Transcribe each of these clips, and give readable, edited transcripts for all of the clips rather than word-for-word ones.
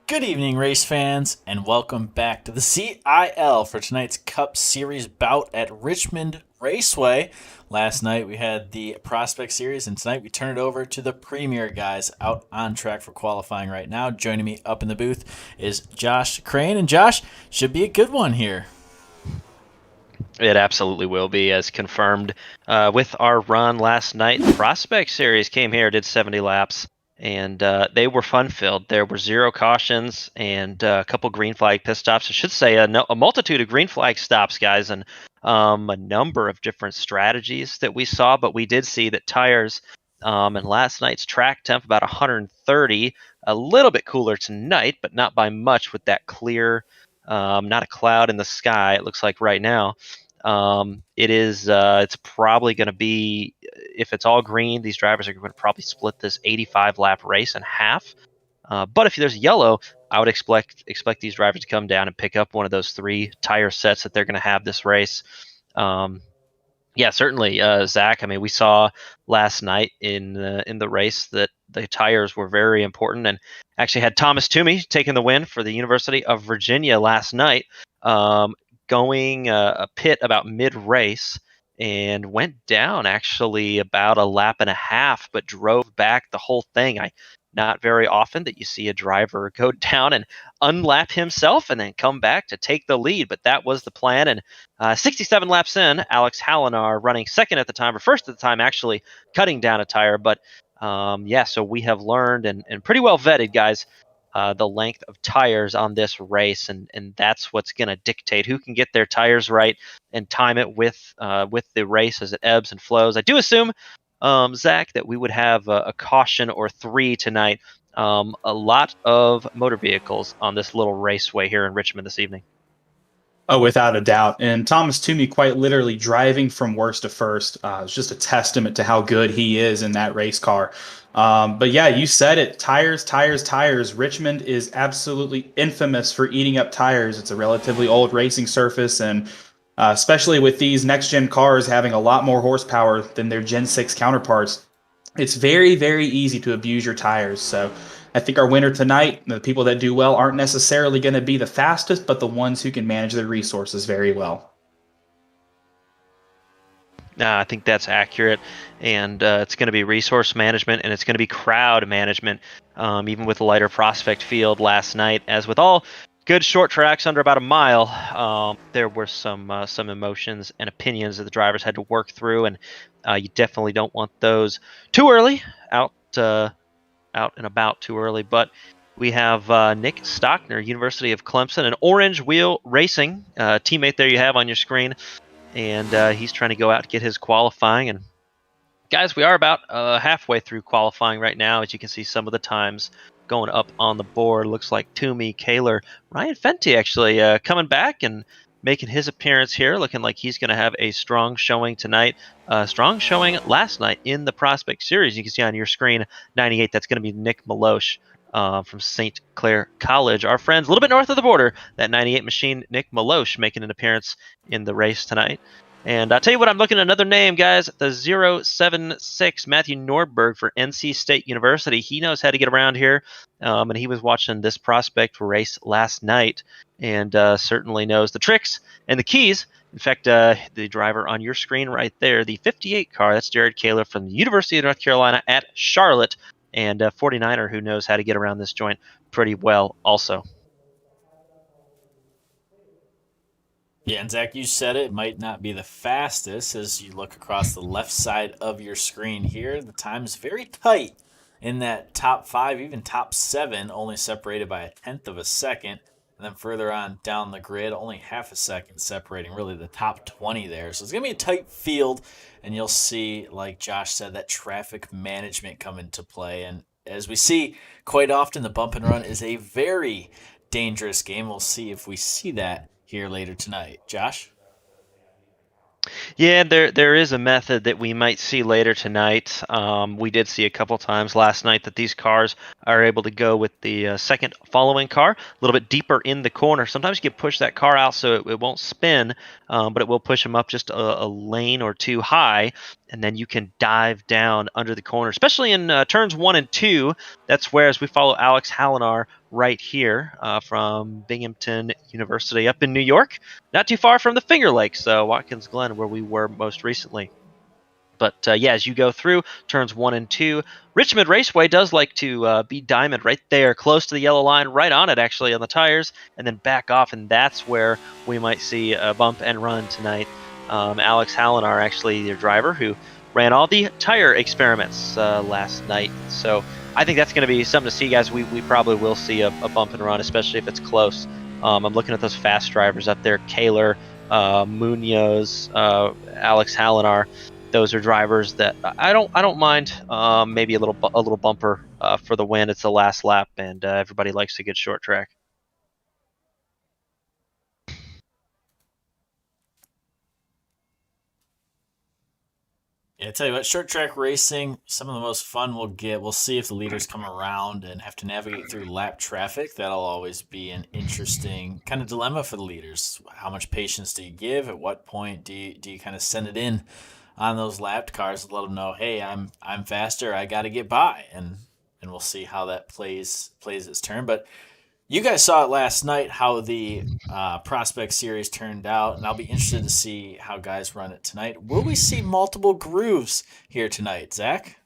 Good evening, race fans, and welcome back to the CIL for tonight's Cup Series bout at Richmond Raceway. Last night we had the Prospect Series, and tonight we turn it over to the Premier guys out on track for qualifying right now. Joining me up in the booth is Josh Crane, and Josh, should be a good one here. It absolutely will be, as confirmed with our run last night. The Prospect Series came here, did 70 laps, and they were fun-filled. There were 0 cautions and a couple green flag pit stops. I should say a multitude of green flag stops, guys, and a number of different strategies that we saw. But we did see that tires and last night's track temp about 130, a little bit cooler tonight, but not by much with that clear, not a cloud in the sky, it looks like right now. It's probably going to be, if it's all green, these drivers are going to probably split this 85 lap race in half. But if there's yellow, I would expect these drivers to come down and pick up one of those 3 tire sets that they're going to have this race. Yeah, certainly, Zach. I mean, we saw last night in the race that the tires were very important, and actually had Thomas Toomey taking the win for the University of Virginia last night, going a pit about mid-race and went down actually about a lap and a half, but drove back the whole thing. Not very often that you see a driver go down and unlap himself and then come back to take the lead, but that was the plan. And 67 laps in, Alex Hallinar running second at the time, or first at the time, actually cutting down a tire. But yeah, so we have learned and pretty well vetted, guys, the length of tires on this race, and that's what's going to dictate who can get their tires right and time it with the race as it ebbs and flows. I do assume, Zach, that we would have a caution or 3 tonight. A lot of motor vehicles on this little raceway here in Richmond this evening. Oh, without a doubt. And Thomas Toomey quite literally driving from worst to first. It's just a testament to how good he is in that race car. But yeah, you said it. Tires, tires, tires. Richmond is absolutely infamous for eating up tires. It's a relatively old racing surface, and especially with these next-gen cars having a lot more horsepower than their Gen 6 counterparts, it's very, very easy to abuse your tires. So I think our winner tonight, the people that do well, aren't necessarily going to be the fastest, but the ones who can manage their resources very well. I think that's accurate, and it's going to be resource management, and it's going to be crowd management, even with the lighter prospect field last night. As with all good short tracks under about a mile, there were some emotions and opinions that the drivers had to work through, and you definitely don't want those too early, out and about too early. But we have Nick Stockner, University of Clemson, and Orange Wheel Racing, teammate there you have on your screen. And he's trying to go out to get his qualifying. And guys, we are about halfway through qualifying right now. As you can see, some of the times going up on the board. Looks like Toomey, Kaler, Ryan Fenty actually coming back and making his appearance here, looking like he's going to have a strong showing tonight. Strong showing last night in the Prospect Series. You can see on your screen, 98, that's going to be Nick Maloche from St. Clair College. Our friends a little bit north of the border, that 98 machine, Nick Maloche, making an appearance in the race tonight. And I'll tell you what, I'm looking at another name, guys. The 076, Matthew Nordberg for NC State University. He knows how to get around here, and he was watching this Prospect race last night and certainly knows the tricks and the keys. In fact, the driver on your screen right there, the 58 car, that's Jared Kaler from the University of North Carolina at Charlotte, and 49er who knows how to get around this joint pretty well also. Yeah, and Zach, you said it might not be the fastest as you look across the left side of your screen here. The time's very tight in that top 5, even top 7, only separated by 1/10 of a second. And then further on down the grid, only half a second separating really the top 20 there. So it's going to be a tight field, and you'll see, like Josh said, that traffic management come into play. And as we see quite often, the bump and run is a very dangerous game. We'll see if we see that here later tonight. Josh? Yeah, there is a method that we might see later tonight. We did see a couple times last night that these cars are able to go with the second following car a little bit deeper in the corner. Sometimes you can push that car out so it won't spin, but it will push them up just a lane or two high. and then you can dive down under the corner, especially in turns 1 and 2. That's where, as we follow Alex Hallinar right here from Binghamton University up in New York, not too far from the Finger Lakes, Watkins Glen, where we were most recently. But yeah, as you go through turns 1 and 2, Richmond Raceway does like to be diamond right there, close to the yellow line, right on it actually on the tires, and then back off, and that's where we might see a bump and run tonight. Alex Hallinar, actually their driver, who ran all the tire experiments last night. So I think that's going to be something to see, guys. We probably will see a bump and run, especially if it's close. I'm looking at those fast drivers up there, Kaler, Munoz, Alex Hallinar. Those are drivers that I don't mind. Maybe a little bumper for the win. It's the last lap, and everybody likes a good short track. Yeah, I tell you what, short track racing, some of the most fun we'll get. We'll see if the leaders come around and have to navigate through lap traffic. That'll always be an interesting kind of dilemma for the leaders. How much patience do you give? At what point do you kind of send it in on those lapped cars to let them know, hey, I'm faster, I got to get by, and we'll see how that plays its turn. But you guys saw it last night how the prospect series turned out, and I'll be interested to see how guys run it tonight. Will we see multiple grooves here tonight, Zach?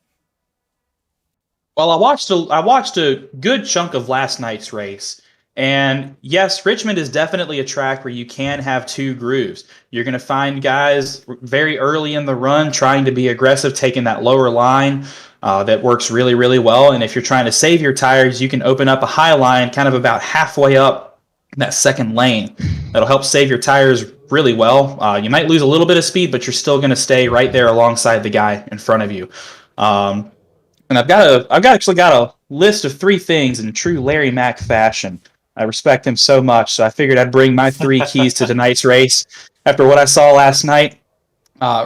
Well, I watched a good chunk of last night's race, and yes, Richmond is definitely a track where you can have two grooves. You're going to find guys very early in the run trying to be aggressive, taking that lower line. That works really, really well. And if you're trying to save your tires, you can open up a high line kind of about halfway up that second lane. That'll help save your tires really well. You might lose a little bit of speed, but you're still going to stay right there alongside the guy in front of you. Um, and I've actually got a list of 3 things in true Larry Mack fashion. I respect him so much, so I figured I'd bring my 3 keys to tonight's race. After what I saw last night,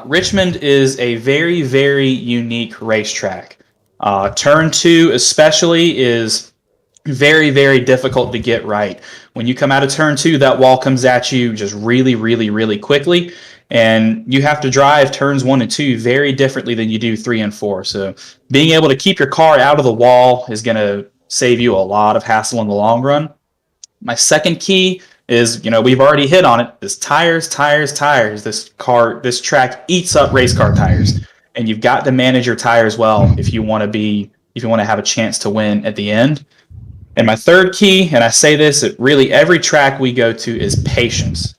Richmond is a very, very unique racetrack. Turn 2 especially is very, very difficult to get right. When you come out of turn 2, that wall comes at you just really, really, really quickly, and you have to drive turns 1 and 2 very differently than you do 3 and 4. So being able to keep your car out of the wall is going to save you a lot of hassle in the long run. My second key is, we've already hit on it, is tires, tires, tires. This track eats up race car tires, and you've got to manage your tires well if you want to have a chance to win at the end. And my third key, and I say this at really every track we go to, is patience.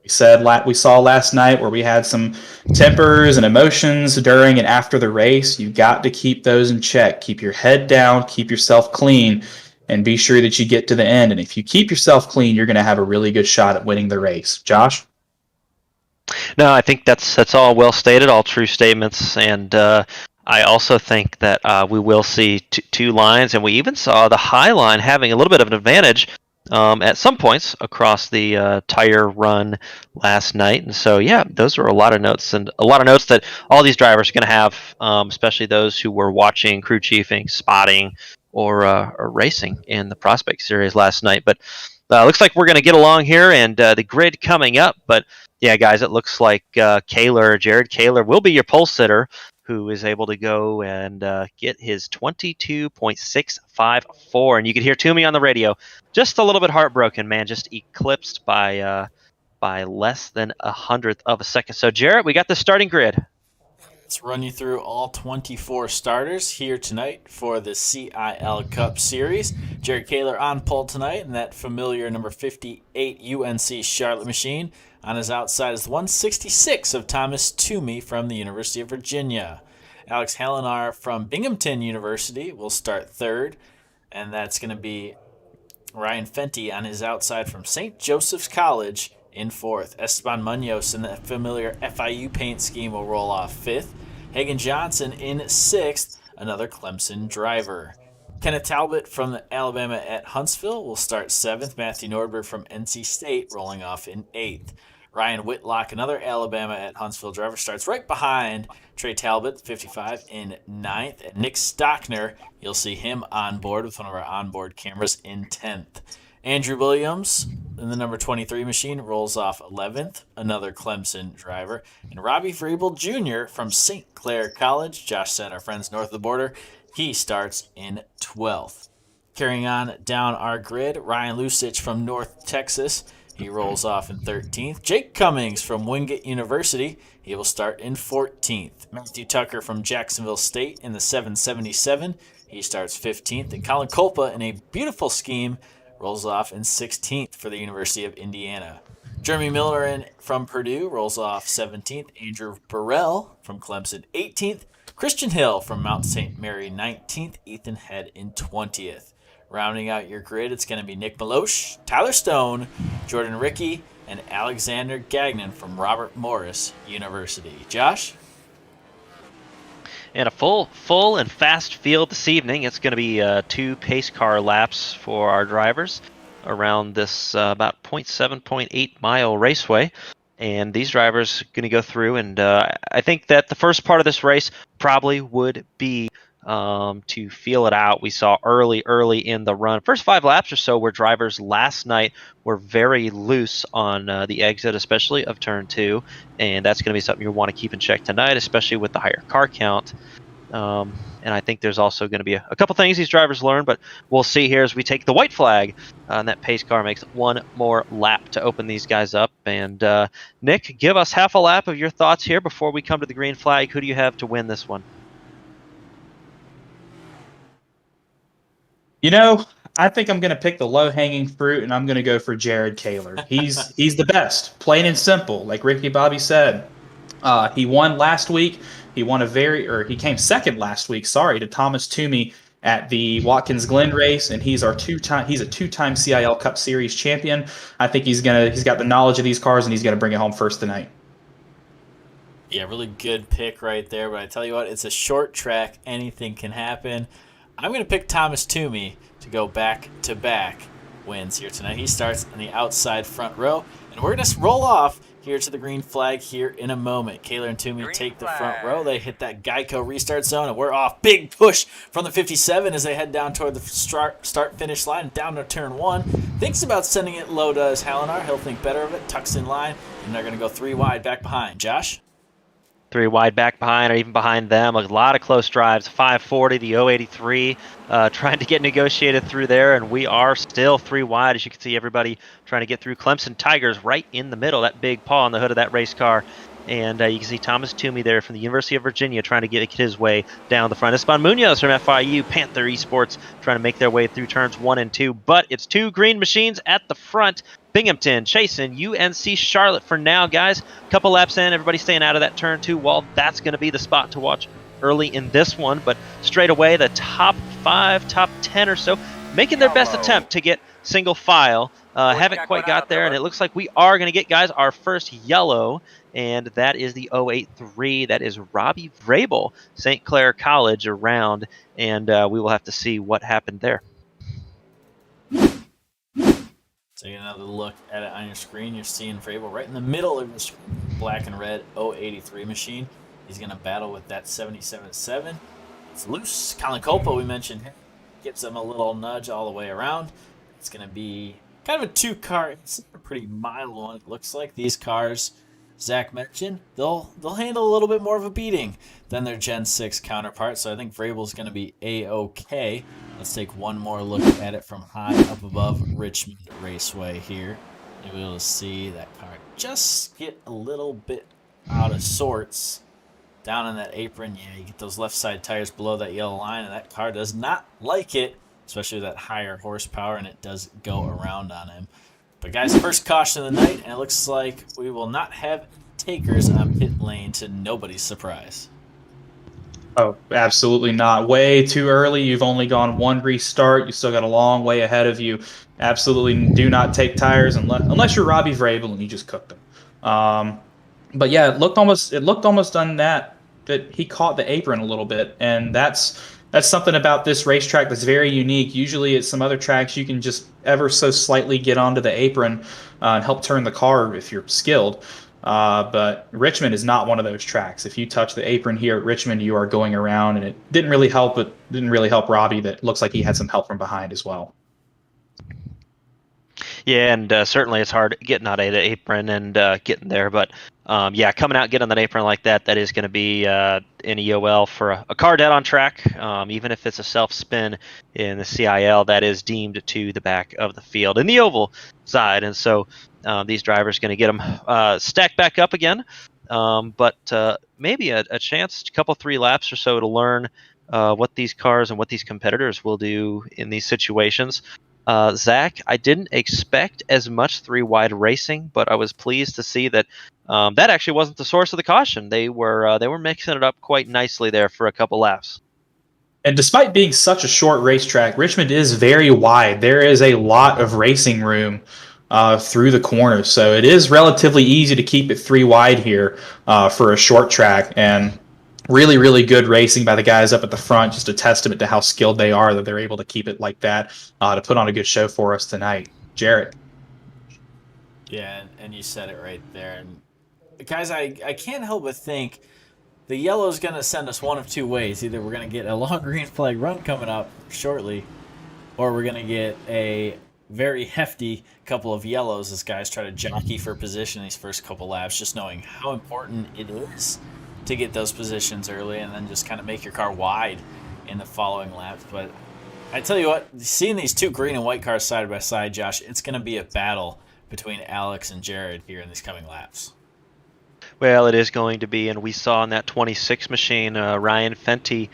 We saw last night where we had some tempers and emotions during and after the race. You got to keep those in check. Keep your head down, keep yourself clean, and be sure that you get to the end. And if you keep yourself clean, you're going to have a really good shot at winning the race. Josh? No, I think that's all well stated, all true statements, and I also think that we will see two lines, and we even saw the high line having a little bit of an advantage at some points across the tire run last night. And so, yeah, those are a lot of notes, and a lot of notes that all these drivers are going to have, especially those who were watching crew chiefing, spotting, or racing in the Prospect Series last night. But looks like we're going to get along here, and the grid coming up. But yeah, guys, it looks like Jared Kaler will be your pole sitter, who is able to go and get his 22.654. And you could hear Toomey on the radio, just a little bit heartbroken, man, just eclipsed by less than 100th of a second. So, Jarrett, we got the starting grid. Let's run you through all 24 starters here tonight for the CIL Cup Series. Jared Kaler on pole tonight in that familiar number 58 UNC Charlotte machine. On his outside is the 166 of Thomas Toomey from the University of Virginia. Alex Hallinar from Binghamton University will start third, and that's going to be Ryan Fenty on his outside from St. Joseph's College in fourth. Esteban Munoz in the familiar FIU paint scheme will roll off fifth. Hagan Johnson in sixth, another Clemson driver. Kenneth Talbot from Alabama at Huntsville will start seventh. Matthew Nordberg from NC State rolling off in eighth. Ryan Whitlock, another Alabama at Huntsville driver, starts right behind Trey Talbot, 55, in ninth. And Nick Stockner, you'll see him on board with one of our onboard cameras in 10th. Andrew Williams in the number 23 machine rolls off 11th, another Clemson driver. And Robbie Vrabel Jr. from St. Clair College, Josh said, our friends north of the border, he starts in 12th. Carrying on down our grid, Ryan Lusich from North Texas, he rolls off in 13th. Jake Cummings from Wingate University, he will start in 14th. Matthew Tucker from Jacksonville State in the 777, he starts 15th. And Colin Kolpa in a beautiful scheme rolls off in 16th for the University of Indiana. Jeremy Miller from Purdue rolls off 17th. Andrew Burrell from Clemson 18th. Christian Hill from Mount St. Mary 19th. Ethan Head in 20th. Rounding out your grid, it's going to be Nick Maloche, Tyler Stone, Jordan Rickey, and Alexander Gagnon from Robert Morris University. Josh? And a full and fast field this evening. It's going to be 2 pace car laps for our drivers around this about 0.7, 0.8 mile raceway. And these drivers are going to go through, and I think that the first part of this race probably would be to feel it out. We saw early in the run, first 5 laps or so, where drivers last night were very loose on the exit, especially of turn 2, and that's going to be something you want to keep in check tonight, especially with the higher car count. And I think there's also going to be a couple things these drivers learn, but we'll see here as we take the white flag, and that pace car makes one more lap to open these guys up. And Nick, give us half a lap of your thoughts here before we come to the green flag. Who do you have to win this one? You know, I think I'm going to pick the low-hanging fruit, and I'm going to go for Jared Kaler. He's the best, plain and simple. Like Ricky Bobby said, he won last week. He came second last week. Sorry, to Thomas Toomey at the Watkins Glen race, and he's a two-time CIL Cup Series champion. I think he's got the knowledge of these cars, and he's going to bring it home first tonight. Yeah, really good pick right there. But I tell you what, it's a short track. Anything can happen. I'm going to pick Thomas Toomey to go back-to-back wins here tonight. He starts in the outside front row, and we're going to roll off here to the green flag here in a moment. Kaler and Toomey take the front row. They hit that Geico restart zone, and we're off. Big push from the 57 as they head down toward the start-finish line, down to turn 1. Thinks about sending it low, does Hallinar. He'll think better of it, tucks in line, and they're going to go 3 wide back behind. Josh? 3 wide back behind, or even behind them. A lot of close drives. 540, the 083, trying to get negotiated through there, and we are still 3 wide. As you can see, everybody trying to get through. Clemson Tigers right in the middle, that big paw on the hood of that race car. And you can see Thomas Toomey there from the University of Virginia trying to get his way down the front. Esteban Munoz from FIU, Panther Esports, trying to make their way through turns 1 and 2. But it's 2 green machines at the front. Binghamton chasing UNC Charlotte for now, guys. Couple laps in, everybody staying out of that turn 2 wall. That's going to be the spot to watch early in this one. But straight away, the top 5, top 10 or so, making their best attempt to get single file. Haven't quite got there, and it looks like we are going to get, guys, our first yellow, and that is the 083. That is Robbie Vrabel, St. Clair College around, and we will have to see what happened there. Take another look at it on your screen. You're seeing Vrabel right in the middle of the screen, black and red 083 machine. He's going to battle with that 77.7. It's loose. Colin Kolpa, we mentioned him, gives him a little nudge all the way around. It's going to be kind of a 2-car. It's a pretty mild one. It looks like these cars, Zach mentioned, they'll handle a little bit more of a beating than their Gen 6 counterparts. So I think Vrabel's going to be A-okay. Let's take one more look at it from high up above Richmond Raceway here. You'll be able to see that car just get a little bit out of sorts down in that apron. Yeah, you get those left side tires below that yellow line, and that car does not like it, especially with that higher horsepower, and it does go around on him. But guys, first caution of the night, and it looks like we will not have takers on pit lane, to nobody's surprise. Oh, absolutely not. Way too early. You've only gone 1 restart. You still got a long way ahead of you. Absolutely do not take tires unless you're Robbie Vrabel and you just cooked them. But yeah, it looked almost on that he caught the apron a little bit, and that's something about this racetrack that's very unique. Usually at some other tracks you can just ever so slightly get onto the apron and help turn the car if you're skilled. But Richmond is not one of those tracks. If you touch the apron here at Richmond, you are going around, and it didn't really help Robbie. That looks like he had some help from behind as well. Yeah, and certainly it's hard getting out of the apron and getting there. But yeah, coming out, getting on that apron like that, that is going to be an EOL for a car dead on track. Even if it's a self spin in the CIL, that is deemed to the back of the field in the oval side. And so these drivers going to get them stacked back up again. But maybe a chance, a couple, 3 laps or so to learn what these cars and what these competitors will do in these situations. Zach, I didn't expect as much 3-wide racing, but I was pleased to see that that actually wasn't the source of the caution. They were mixing it up quite nicely there for a couple laps. And despite being such a short racetrack, Richmond is very wide. There is a lot of racing room through the corners, so it is relatively easy to keep it 3 wide here for a short track. And really, really good racing by the guys up at the front. Just a testament to how skilled they are that they're able to keep it like that to put on a good show for us tonight. Jarrett. Yeah, and you said it right there. And guys, I can't help but think the yellow is going to send us one of 2 ways. Either we're going to get a long green flag run coming up shortly, or we're going to get a very hefty couple of yellows as guys try to jockey for position these first couple laps, just knowing how important it is to get those positions early and then just kind of make your car wide in the following laps. But I tell you what, seeing these 2 green and white cars side by side, Josh, it's going to be a battle between Alex and Jared here in these coming laps. Well, it is going to be, and we saw in that 26 machine, Ryan Fenty,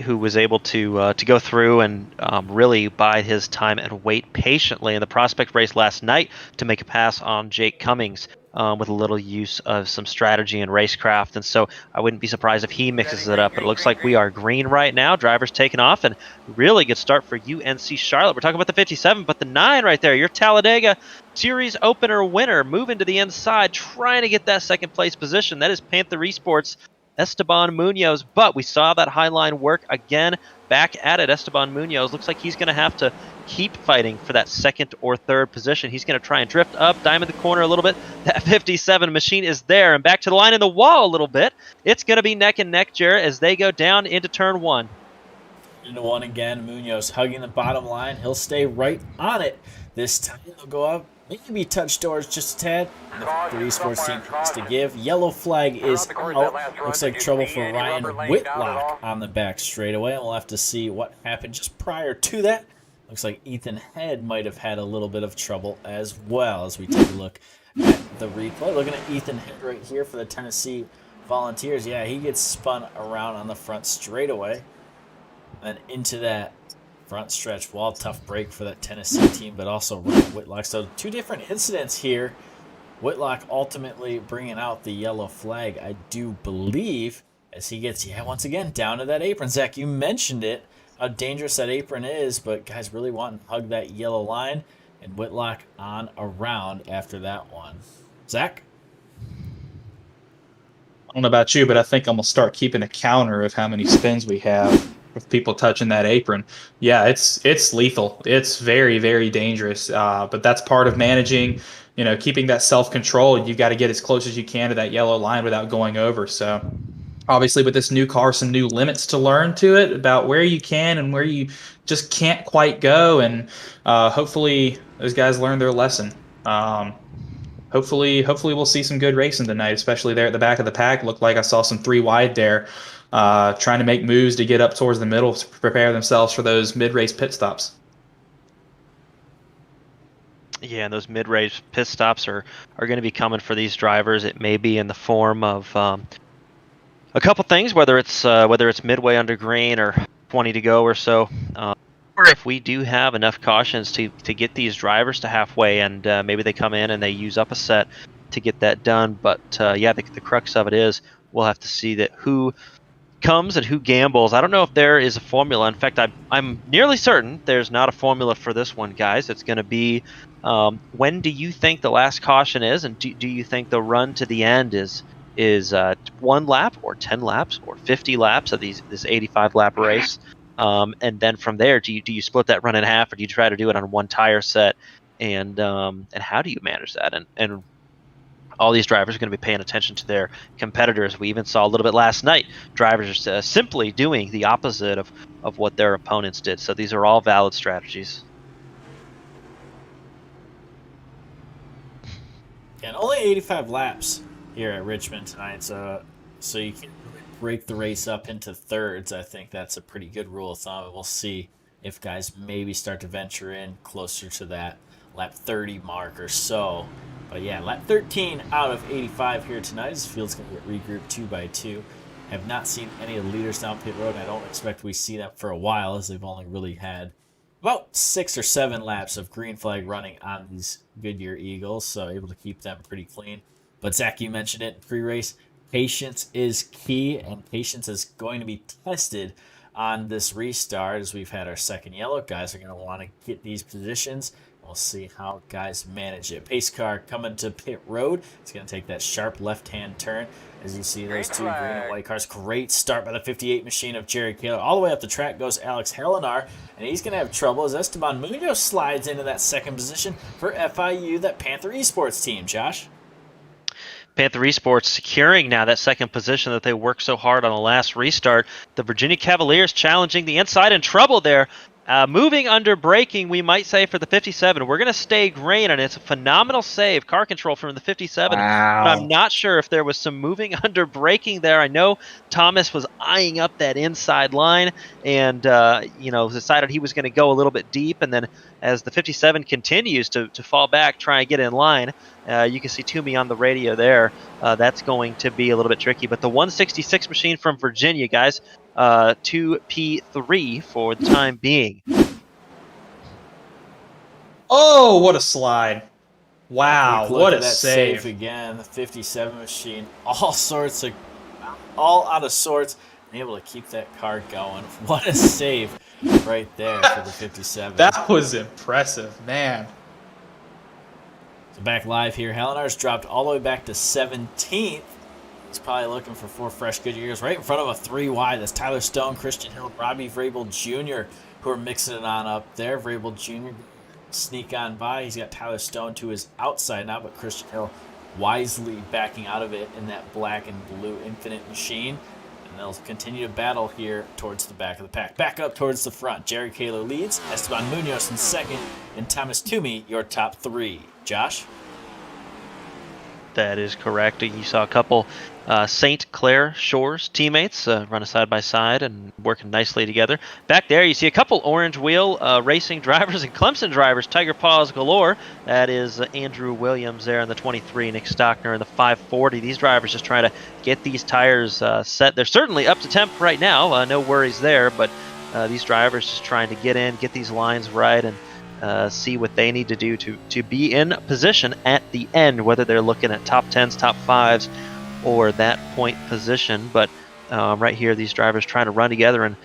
who was able to go through and really bide his time and wait patiently in the prospect race last night to make a pass on Jake Cummings with a little use of some strategy and racecraft. And so I wouldn't be surprised if he mixes it up. But it looks like we are green right now. Drivers taking off, and really good start for UNC Charlotte. We're talking about the 57, but the 9 right there, your Talladega Series opener winner, moving to the inside, trying to get that second place position. That is Panther Esports Esteban Munoz, but we saw that high line work again. Back at it, Esteban Munoz looks like he's going to have to keep fighting for that second or third position. He's going to try and drift up, diamond the corner a little bit. That 57 machine is there, and back to the line in the wall a little bit. It's going to be neck and neck, Jarrett, as they go down into turn 1. Into 1 again, Munoz hugging the bottom line. He'll stay right on it. This time they'll go up, maybe touch doors just a tad. And the 3 sports team has to give. Yellow flag is out. Looks like trouble for Ryan Whitlock on the back straightaway. And we'll have to see what happened just prior to that. Looks like Ethan Head might have had a little bit of trouble as well as we take a look at the replay. Looking at Ethan Head right here for the Tennessee Volunteers. Yeah, he gets spun around on the front straightaway. And into that front stretch wall. Tough break for that Tennessee team, but also Ryan Whitlock. So 2 different incidents here. Whitlock ultimately bringing out the yellow flag, I do believe, as he gets, once again, down to that apron. Zach, you mentioned it, how dangerous that apron is, but guys really wanting to hug that yellow line, and Whitlock on around after that one. Zach? I don't know about you, but I think I'm going to start keeping a counter of how many spins we have with people touching that apron. Yeah, it's lethal. It's very, very dangerous. But that's part of managing, keeping that self-control. You got to get as close as you can to that yellow line without going over. So obviously with this new car, some new limits to learn to it about where you can and where you just can't quite go. And hopefully those guys learn their lesson. Hopefully we'll see some good racing tonight, especially there at the back of the pack. Looked like I saw some 3 wide there, trying to make moves to get up towards the middle to prepare themselves for those mid-race pit stops. Yeah, and those mid-race pit stops are going to be coming for these drivers. It may be in the form of a couple things, whether it's midway under green or 20 to go or so. Or if we do have enough cautions to get these drivers to halfway, and maybe they come in and they use up a set to get that done. But yeah, the crux of it is we'll have to see that who comes and who gambles. I don't know if there is a formula. In fact, I'm nearly certain there's not a formula for this one, guys. It's going to be when do you think the last caution is, and do you think the run to the end is 1 lap or 10 laps or 50 laps of this 85 lap race? And then from there, do you split that run in half, or do you try to do it on 1 tire set? And how do you manage that? And all these drivers are going to be paying attention to their competitors. We even saw a little bit last night. Drivers are simply doing the opposite of what their opponents did. So these are all valid strategies. only 85 laps here at Richmond tonight, so you can break the race up into thirds. I think that's a pretty good rule of thumb. We'll see if guys maybe start to venture in closer to that lap 30 mark or so. But yeah, lap 13 out of 85 here tonight. This field's going to get regrouped 2 by 2. Have not seen any of the leaders down pit road. I don't expect we see them for a while, as they've only really had about 6 or 7 laps of green flag running on these Goodyear Eagles, so able to keep them pretty clean. But Zach, you mentioned it pre-race. Patience is key, and patience is going to be tested on this restart, as we've had our second yellow. Guys are going to want to get these positions. We'll see how guys manage it. Pace car coming to pit road. It's going to take that sharp left-hand turn. As you see those two green and white cars. Great start by the 58 machine of Jerry Kaler. All the way up the track goes Alex Helenar, and he's going to have trouble as Esteban Munoz slides into that second position for FIU, that Panther Esports team. Josh? Panther Esports securing now that second position that they worked so hard on the last restart. The Virginia Cavaliers challenging the inside, in trouble there. Moving under braking, we might say, for the 57. We're going to stay green, and it's a phenomenal save. Car control from the 57. Wow. But I'm not sure if there was some moving under braking there. I know Thomas was eyeing up that inside line and, decided he was going to go a little bit deep. And then as the 57 continues to fall back, try and get in line, you can see Toomey on the radio there. That's going to be a little bit tricky. But the 166 machine from Virginia, guys, 2P3 for the time being. Oh, what a slide. Wow, what a that save. Again, the 57 machine, all out of sorts, and able to keep that car going. What a save right there for the 57. That was impressive, man. So back live here, Helenar's dropped all the way back to 17th. He's probably looking for 4 fresh Goodyears right in front of a 3 wide. That's Tyler Stone, Christian Hill, Robbie Vrabel Jr., who are mixing it on up there. Vrabel Jr. sneak on by. He's got Tyler Stone to his outside now, but Christian Hill wisely backing out of it in that black and blue Infinite machine. And they'll continue to battle here towards the back of the pack. Back up towards the front. Jerry Kaler leads. Esteban Munoz in second. And Thomas Toomey, your top 3. Josh? That is correct. You saw a couple St. Clair Shores teammates running side by side and working nicely together. Back there, you see a couple Orange Wheel racing drivers and Clemson drivers, Tiger Paws galore. That is Andrew Williams there in the 23, Nick Stockner in the 540. These drivers just trying to get these tires set. They're certainly up to temp right now, no worries there, but these drivers just trying to get in, get these lines right, and see what they need to do to be in position at the end, whether they're looking at top 10s, top 5s, or that point position. But right here, these drivers trying to run together. And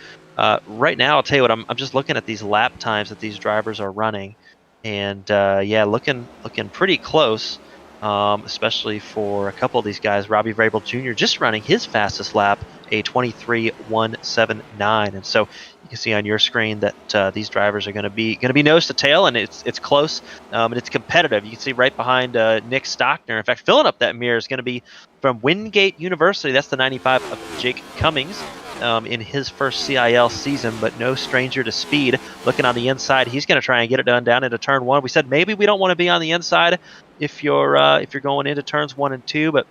right now, I'll tell you what, I'm just looking at these lap times that these drivers are running. And looking pretty close, especially for a couple of these guys. Robbie Vrabel Jr. just running his fastest lap, a 23.179. And so you can see on your screen that these drivers are going to be nose to tail, and it's close, and it's competitive. You can see right behind Nick Stockner. In fact, filling up that mirror is going to be from Wingate University. That's the 95 of Jake Cummings in his first CIL season, but no stranger to speed. Looking on the inside, he's going to try and get it done down into turn 1. We said maybe we don't want to be on the inside if you're going into turns 1 and 2, but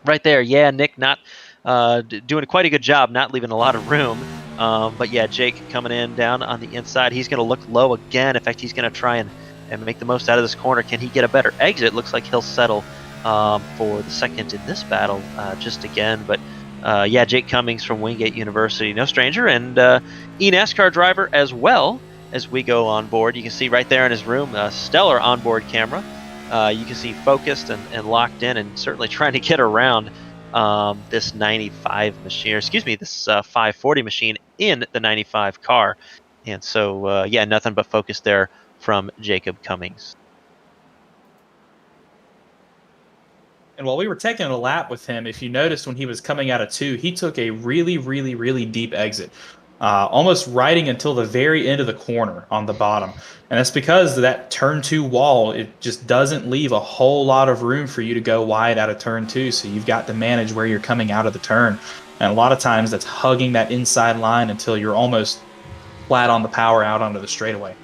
right there, Nick not doing quite a good job, not leaving a lot of room. But Jake coming in down on the inside. He's going to look low again. In fact, he's going to try and make the most out of this corner. Can he get a better exit? Looks like he'll settle for the second in this battle just again. But Jake Cummings from Wingate University, no stranger, and eNASCAR driver as well. As we go on board, you can see right there in his room, a stellar onboard camera. You can see focused and locked in, and certainly trying to get around this 95 machine, this 540 machine in the 95 car. And so, nothing but focus there from Jacob Cummings. And while we were taking a lap with him, if you noticed when he was coming out of 2, he took a really, really, really deep exit, almost riding until the very end of the corner on the bottom. And that's because that turn 2 wall, it just doesn't leave a whole lot of room for you to go wide out of turn 2. So you've got to manage where you're coming out of the turn. And a lot of times that's hugging that inside line until you're almost flat on the power out onto the straightaway.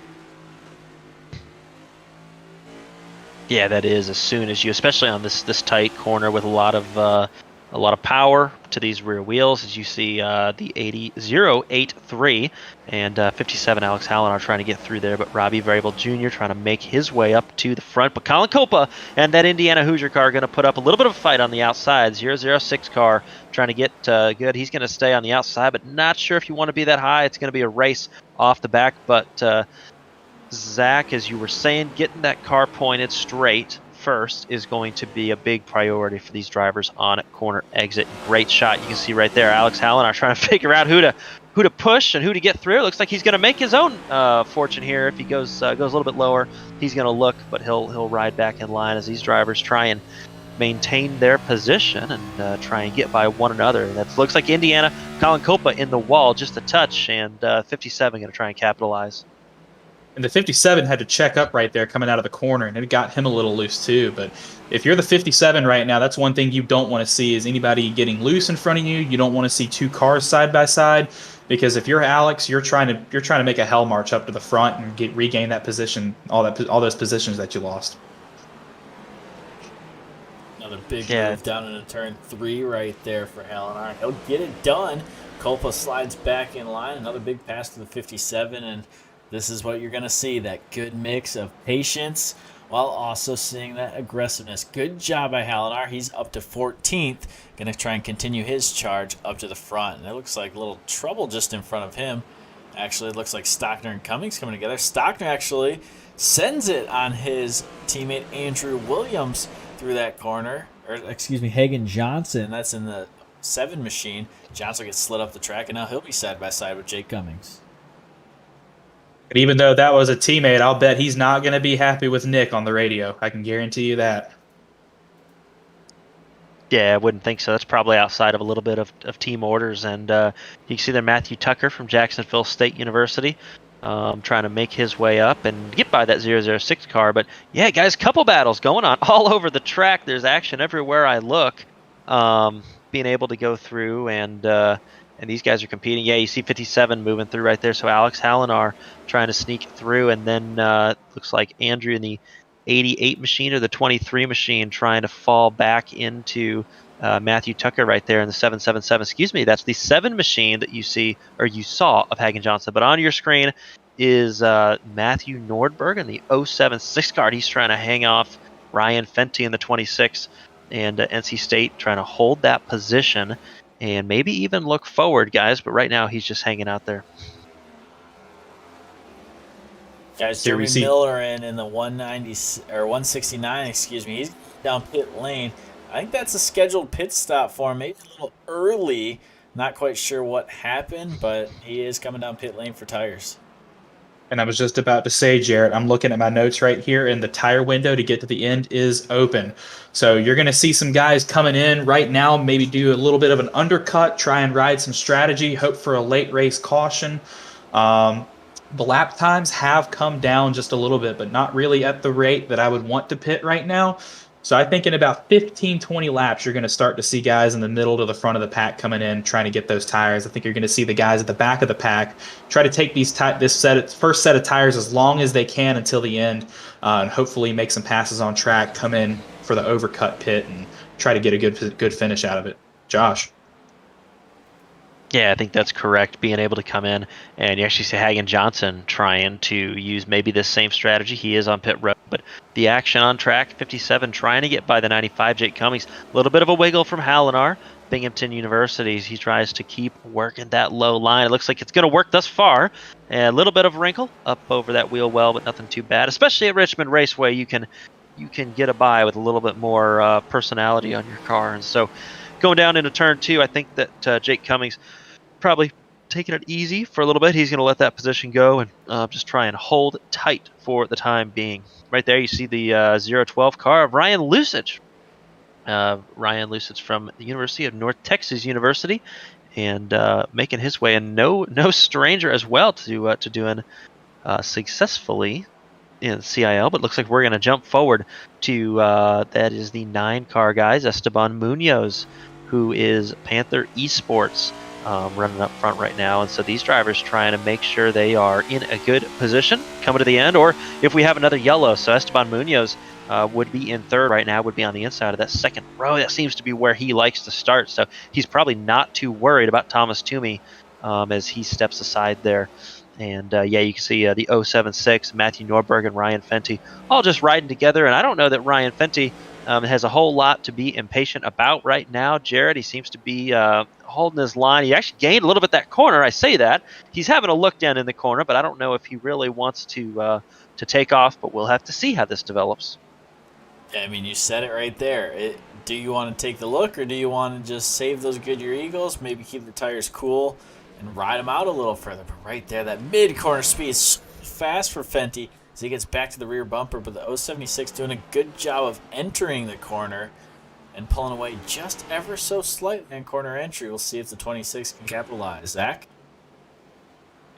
Yeah, that is as soon as you, especially on this tight corner with a lot of power to these rear wheels, as you see the 80.083 and 57 Alex Hallen are trying to get through there, but Robbie Variable Jr. trying to make his way up to the front. But Colin Copa and that Indiana Hoosier car are going to put up a little bit of a fight on the outside. 006 car trying to get good. He's going to stay on the outside, but not sure if you want to be that high. It's going to be a race off the back, but Zach, as you were saying, getting that car pointed straight first is going to be a big priority for these drivers on corner exit. Great shot. You can see right there, Alex Hallen are trying to figure out who to push and who to get through. It looks like he's going to make his own fortune here. If he goes a little bit lower, he's going to look, but he'll ride back in line as these drivers try and maintain their position and try and get by one another. That looks like Indiana, Colin Copa in the wall, just a touch, and 57 going to try and capitalize. And the 57 had to check up right there coming out of the corner, and it got him a little loose too. But if you're the 57 right now, that's one thing you don't want to see is anybody getting loose in front of you. You don't want to see two cars side by side, because if you're Alex, you're trying to make a hell march up to the front and regain that position, all those positions that you lost. Another big move down into turn 3 right there for Hallen. He'll get it done. Copa slides back in line. Another big pass to the 57, and this is what you're going to see, that good mix of patience while also seeing that aggressiveness. Good job by Hallinar. He's up to 14th. Going to try and continue his charge up to the front. And it looks like a little trouble just in front of him. Actually, it looks like Stockner and Cummings coming together. Stockner actually sends it on his teammate Andrew Williams through that corner. Or, excuse me, Hagen Johnson. That's in the 7 machine. Johnson gets slid up the track, and now he'll be side by side with Jake Cummings. And even though that was a teammate, I'll bet he's not going to be happy with Nick on the radio. I can guarantee you that. Yeah, I wouldn't think so. That's probably outside of a little bit of team orders. And you can see there Matthew Tucker from Jacksonville State University trying to make his way up and get by that 006 car. But yeah, guys, couple battles going on all over the track. There's action everywhere I look. Being able to go through and these guys are competing. Yeah, you see 57 moving through right there. So Alex Hallinar trying to sneak through, and then looks like Andrew in the 88 machine or the 23 machine trying to fall back into Matthew Tucker right there in the 777. Excuse me, that's the 7 machine that you see or you saw of Hagen Johnson. But on your screen is Matthew Nordberg in the 07 6 card. He's trying to hang off Ryan Fenty in the 26, and NC State trying to hold that position and maybe even look forward, guys. But right now, he's just hanging out there. Guys, Jeremy Miller in the 190 or 169. Excuse me. He's down pit lane. I think that's a scheduled pit stop for him. Maybe a little early. Not quite sure what happened, but he is coming down pit lane for tires. And I was just about to say, Jarrett, I'm looking at my notes right here, and the tire window to get to the end is open. So you're going to see some guys coming in right now, maybe do a little bit of an undercut, try and ride some strategy, hope for a late race caution. The lap times have come down just a little bit, but not really at the rate that I would want to pit right now. So I think in about 15, 20 laps, you're going to start to see guys in the middle to the front of the pack coming in, trying to get those tires. I think you're going to see the guys at the back of the pack try to take this first set of tires as long as they can until the end, and hopefully make some passes on track, come in for the overcut pit, and try to get a good finish out of it. Josh. Yeah, I think that's correct. Being able to come in, and you actually see Hagen Johnson trying to use maybe this same strategy. He is on pit road, but the action on track, 57 trying to get by the 95, Jake Cummings. A little bit of a wiggle from Hallinar, Binghamton University. He tries to keep working that low line. It looks like it's going to work thus far. A little bit of wrinkle up over that wheel well, but nothing too bad. Especially at Richmond Raceway, you can get a by with a little bit more personality on your car. And so going down into turn 2, I think that Jake Cummings probably taking it easy for a little bit. He's going to let that position go and just try and hold tight for the time being. Right there, you see the 012 car of Ryan Lusich. Ryan Lusich from the University of North Texas University, and making his way, and no stranger as well to doing successfully in CIL. But looks like we're going to jump forward to that is the 9 car guys, Esteban Munoz, who is Panther Esports. Running up front right now, and so these drivers trying to make sure they are in a good position coming to the end, or if we have another yellow. So Esteban Munoz would be in third right now, would be on the inside of that second row. That seems to be where he likes to start. So he's probably not too worried about Thomas Toomey as he steps aside there. And yeah, you can see the 076, Matthew Norberg and Ryan Fenty all just riding together. And I don't know that Ryan Fenty has a whole lot to be impatient about right now. Jared, he seems to be holding his line. He actually gained a little bit that corner. I say that. He's having a look down in the corner, but I don't know if he really wants to take off. But we'll have to see how this develops. I mean, you said it right there. Do you want to take the look, or do you want to just save those Goodyear Eagles, maybe keep the tires cool, and ride them out a little further? But right there, that mid-corner speed is fast for Fenty as he gets back to the rear bumper, but the 076 doing a good job of entering the corner and pulling away just ever so slightly in corner entry. We'll see if the 26 can capitalize. Zach?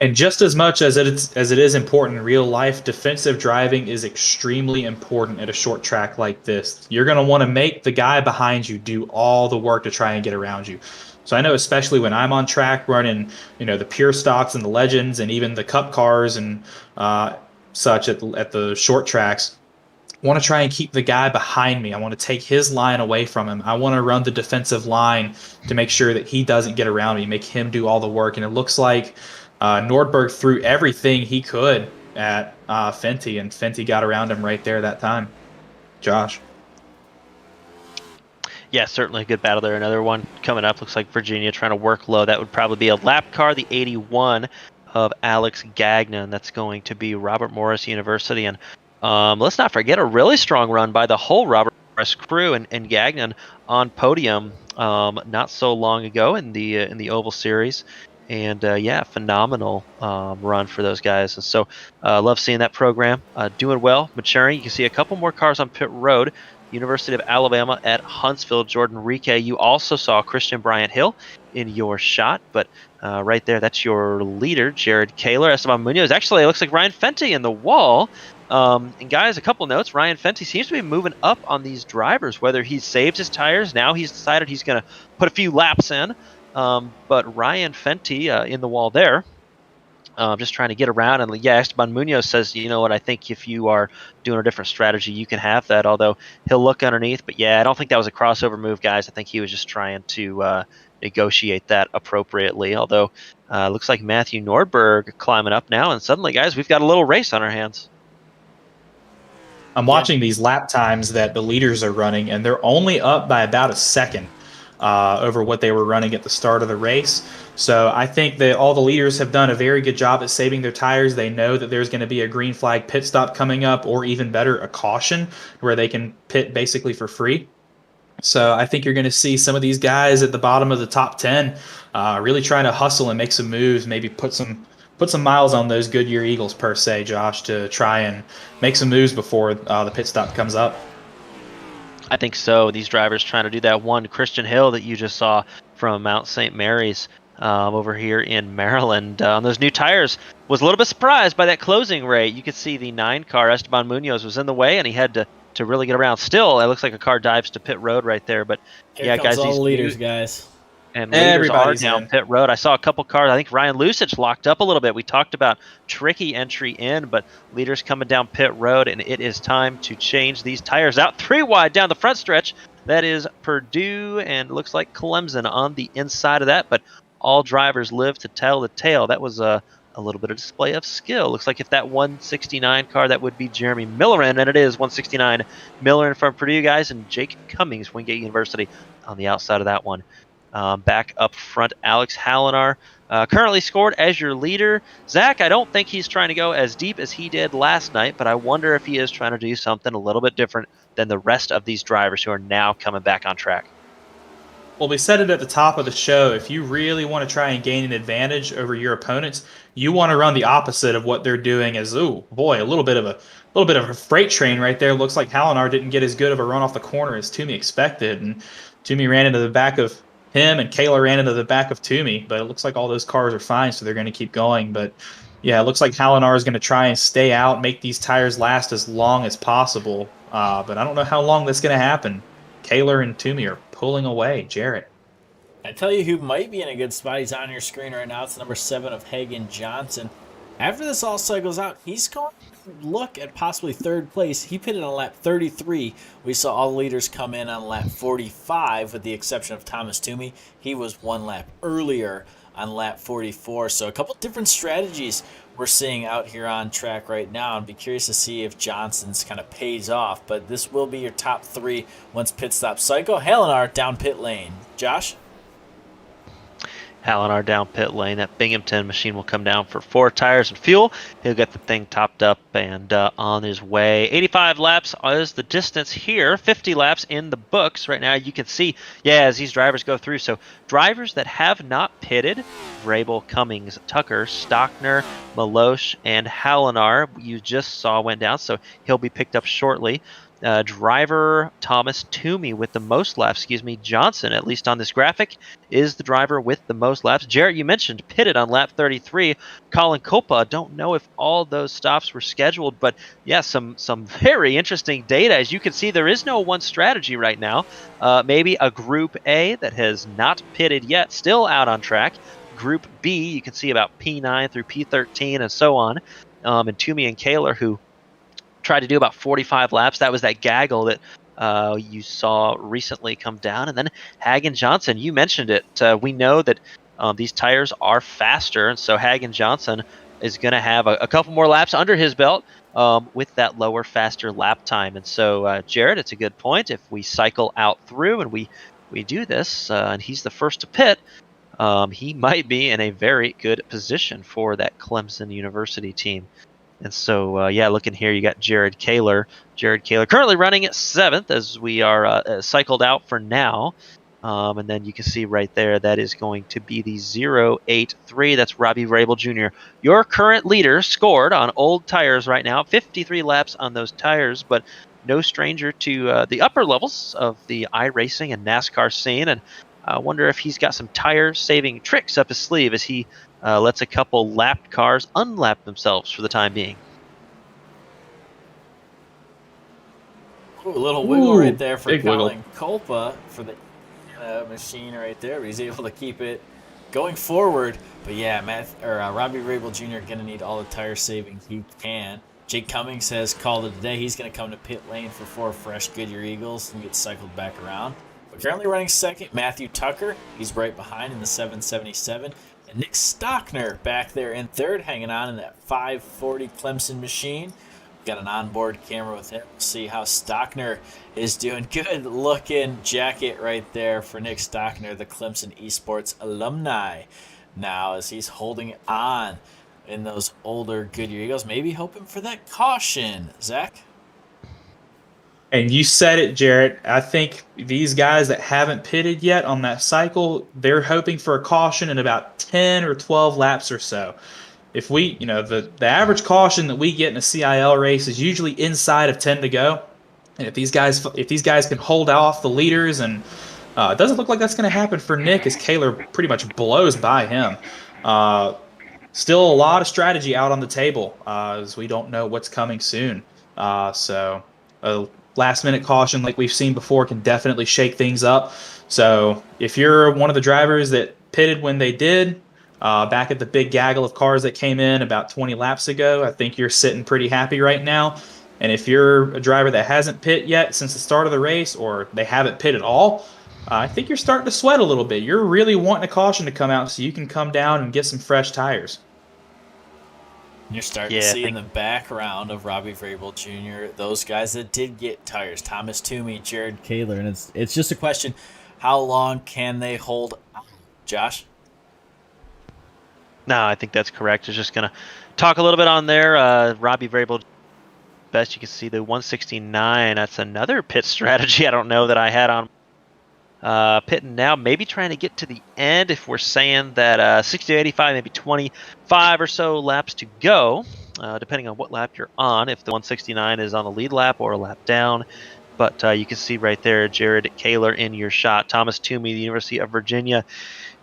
And just as much as it is important in real life, defensive driving is extremely important at a short track like this. You're going to want to make the guy behind you do all the work to try and get around you. So I know, especially when I'm on track running, the pure stocks and the legends and even the cup cars and such at the short tracks, I want to try and keep the guy behind me. I want to take his line away from him. I want to run the defensive line to make sure that he doesn't get around me, make him do all the work. And it looks like Nordberg threw everything he could at Fenty, and Fenty got around him right there that time. Josh? Yeah, certainly a good battle there. Another one coming up. Looks like Virginia trying to work low. That would probably be a lap car, the 81 of Alex Gagnon. That's going to be Robert Morris University. And let's not forget a really strong run by the whole Robert Morris crew and Gagnon on podium not so long ago in the Oval Series. And yeah, phenomenal run for those guys. And so love seeing that program doing well, maturing. You can see a couple more cars on pit road. University of Alabama at Huntsville, Jordan Rike. You also saw Christian Bryant Hill in your shot, but right there, that's your leader, Jared Kaler. Esteban Munoz. Actually, it looks like Ryan Fenty in the wall. And guys, a couple notes. Ryan Fenty seems to be moving up on these drivers, whether he saves his tires. Now he's decided he's going to put a few laps in. But Ryan Fenty in the wall there, just trying to get around. And yeah, Esteban Munoz says, you know what, I think if you are doing a different strategy, you can have that, although he'll look underneath. But yeah, I don't think that was a crossover move, guys. I think he was just trying to negotiate that appropriately, although looks like Matthew Nordberg climbing up now. And suddenly, guys, we've got a little race on our hands. I'm watching these lap times that the leaders are running, and they're only up by about a second over what they were running at the start of the race. So I think that all the leaders have done a very good job at saving their tires. They know that there's going to be a green flag pit stop coming up, or even better, a caution where they can pit basically for free. So I think you're going to see some of these guys at the bottom of the top 10 really trying to hustle and make some moves, maybe put some miles on those Goodyear Eagles per se, Josh, to try and make some moves before the pit stop comes up. I think so. These drivers trying to do that one. Christian Hill that you just saw from Mount St. Mary's over here in Maryland on those new tires was a little bit surprised by that closing rate. You could see the 9 car, Esteban Munoz, was in the way, and he had to really get around. Still, it looks like a car dives to pit road right there. But Here yeah, comes guys, all these the leaders, guys. And leaders Everybody's are down in pit road. I saw a couple cars. I think Ryan Lusich locked up a little bit. We talked about tricky entry in, but leaders coming down pit road, and it is time to change these tires out. 3 wide down the front stretch. That is Purdue, and looks like Clemson on the inside of that, but all drivers live to tell the tale. That was a little bit of display of skill. Looks like if that 169 car, that would be Jeremy Millerin, and it is 169 Millerin from Purdue, guys, and Jake Cummings, Wingate University, on the outside of that one. Back up front, Alex Hallinar currently scored as your leader. Zach, I don't think he's trying to go as deep as he did last night, but I wonder if he is trying to do something a little bit different than the rest of these drivers who are now coming back on track. Well, we said it at the top of the show. If you really want to try and gain an advantage over your opponents, you want to run the opposite of what they're doing. As oh boy, a little bit of a freight train right there. Looks like Hallinar didn't get as good of a run off the corner as Toomey expected, and Toomey ran into the back of him, and Kaler ran into the back of Toomey. But it looks like all those cars are fine, so they're going to keep going. But yeah, it looks like Hallinar is going to try and stay out, make these tires last as long as possible. But I don't know how long that's going to happen. Kaler and Toomey are pulling away. Jarrett. I tell you who might be in a good spot. He's on your screen right now. It's number 7 of Hagen Johnson. After this all cycles out, he's going to look at possibly third place. He pitted on lap 33. We saw all the leaders come in on lap 45, with the exception of Thomas Toomey. He was one lap earlier on lap 44. So a couple different strategies we're seeing out here on track right now. I'd be curious to see if Johnson's kind of pays off. But this will be your top three once pit stop cycle. Halenar down pit lane. Josh? Halenar down pit lane. That Binghamton machine will come down for 4 tires and fuel. He'll get the thing topped up and on his way. 85 laps is the distance here. 50 laps in the books right now. You can see, as these drivers go through. So drivers that have not pitted, Vrabel, Cummings, Tucker, Stockner, Malosh, and Halenar, you just saw went down. So he'll be picked up shortly. Driver Thomas Toomey with the most laps, Johnson, at least on this graphic, is the driver with the most laps. Jarrett, you mentioned pitted on lap 33. Colin Copa, don't know if all those stops were scheduled, but some very interesting data. As you can see, there is no one strategy right now. Maybe a Group A that has not pitted yet, still out on track. Group B, you can see about P9 through P13 and so on. And Toomey and Kaler, who tried to do about 45 laps. That was that gaggle that you saw recently come down. And then Hagen Johnson, you mentioned it. We know that these tires are faster, and so Hagen Johnson is going to have a couple more laps under his belt with that lower, faster lap time. And so, Jared, it's a good point. If we cycle out through and we do this, and he's the first to pit, he might be in a very good position for that Clemson University team. And so, looking here, you got Jared Kaler. Jared Kaler currently running at 7th as we are cycled out for now. And then you can see right there, that is going to be the 083. That's Robbie Vrabel Jr. Your current leader scored on old tires right now, 53 laps on those tires, but no stranger to the upper levels of the iRacing and NASCAR scene. And I wonder if he's got some tire-saving tricks up his sleeve as he lets a couple lapped cars unlap themselves for the time being. Ooh, a little wiggle right there for big wiggle. Colin Culpa for the machine right there. He's able to keep it going forward. But Robbie Vrabel Jr. going to need all the tire saving he can. Jake Cummings has called it today. He's going to come to pit lane for 4 fresh Goodyear Eagles and get cycled back around. But currently running second, Matthew Tucker. He's right behind in the 777. And Nick Stockner back there in third, hanging on in that 540 Clemson machine. We've got an onboard camera with him. We'll see how Stockner is doing. Good looking jacket right there for Nick Stockner, the Clemson Esports alumni. Now, as he's holding on in those older Goodyear Eagles, maybe hoping for that caution. Zach? And you said it, Jarrett. I think these guys that haven't pitted yet on that cycle, they're hoping for a caution in about 10 or 12 laps or so. If we, the average caution that we get in a CIL race is usually inside of 10 to go. And if these guys can hold off the leaders, and it doesn't look like that's going to happen for Nick, as Kaler pretty much blows by him. Still a lot of strategy out on the table, as we don't know what's coming soon. So a last-minute caution like we've seen before can definitely shake things up. So if you're one of the drivers that pitted when they did, back at the big gaggle of cars that came in about 20 laps ago, I think you're sitting pretty happy right now. And if you're a driver that hasn't pit yet since the start of the race, or they haven't pit at all, I think you're starting to sweat a little bit. You're really wanting a caution to come out so you can come down and get some fresh tires. You're starting to see in the background of Robbie Vrabel Jr. those guys that did get tires. Thomas Toomey, Jared Kaler. And it's just a question, how long can they hold on? Josh? No, I think that's correct. I was just going to talk a little bit on there. Robbie Vrabel, best you can see, the 169. That's another pit strategy I don't know that I had on pitting now. Maybe trying to get to the end if we're saying that 60 to 85, maybe 25 or so laps to go, depending on what lap you're on, if the 169 is on the lead lap or a lap down. But you can see right there, Jared Kaler in your shot, Thomas Toomey, the University of Virginia,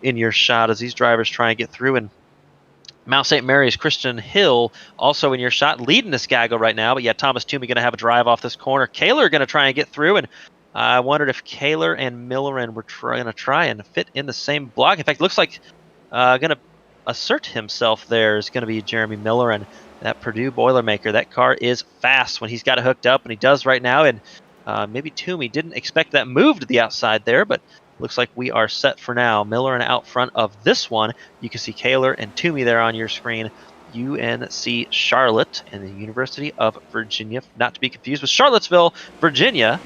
in your shot as these drivers try and get through. And Mount St. Mary's Christian Hill also in your shot, leading this gaggle right now. But Thomas Toomey going to have a drive off this corner. Kaler going to try and get through, and I wondered if Kaler and Millerin were going to try and fit in the same block. In fact, it looks like going to assert himself there is going to be Jeremy Miller, and that Purdue Boilermaker. That car is fast when he's got it hooked up, and he does right now. And maybe Toomey didn't expect that move to the outside there, but looks like we are set for now. Miller and out front of this one. You can see Kaler and Toomey there on your screen. UNC Charlotte and the University of Virginia, not to be confused with Charlottesville, Virginia,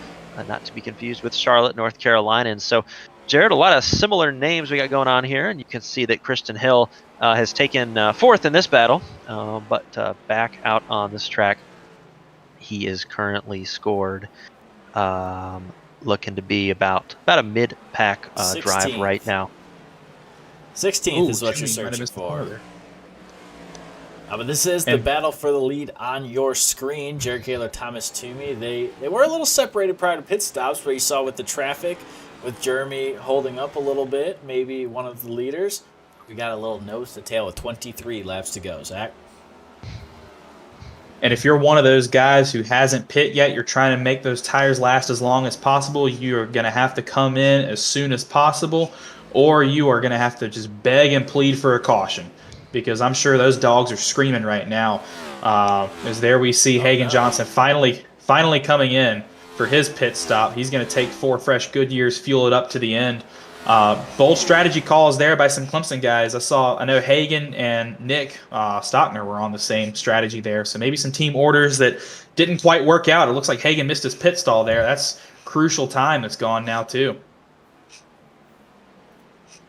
not to be confused with Charlotte, North Carolina. And so, Jared, a lot of similar names we got going on here, and you can see that Kristen Hill has taken fourth in this battle, but back out on this track, he is currently scored looking to be about a mid-pack drive right now. 16th is what you're searching for. But this is the battle for the lead on your screen. Jared Kaler, Thomas Toomey. They were a little separated prior to pit stops, but you saw with the traffic, with Jeremy holding up a little bit, maybe one of the leaders. We got a little nose to tail with 23 laps to go, Zach. And if you're one of those guys who hasn't pit yet, you're trying to make those tires last as long as possible, you're going to have to come in as soon as possible, or you are going to have to just beg and plead for a caution, because I'm sure those dogs are screaming right now. As there we see Hagen Johnson finally coming in for his pit stop. He's going to take 4 fresh Goodyears, fuel it up to the end. Bold strategy calls there by some Clemson guys. I know Hagen and Nick Stockner were on the same strategy there, so maybe some team orders that didn't quite work out. It looks like Hagen missed his pit stall there. That's crucial time that's gone now too.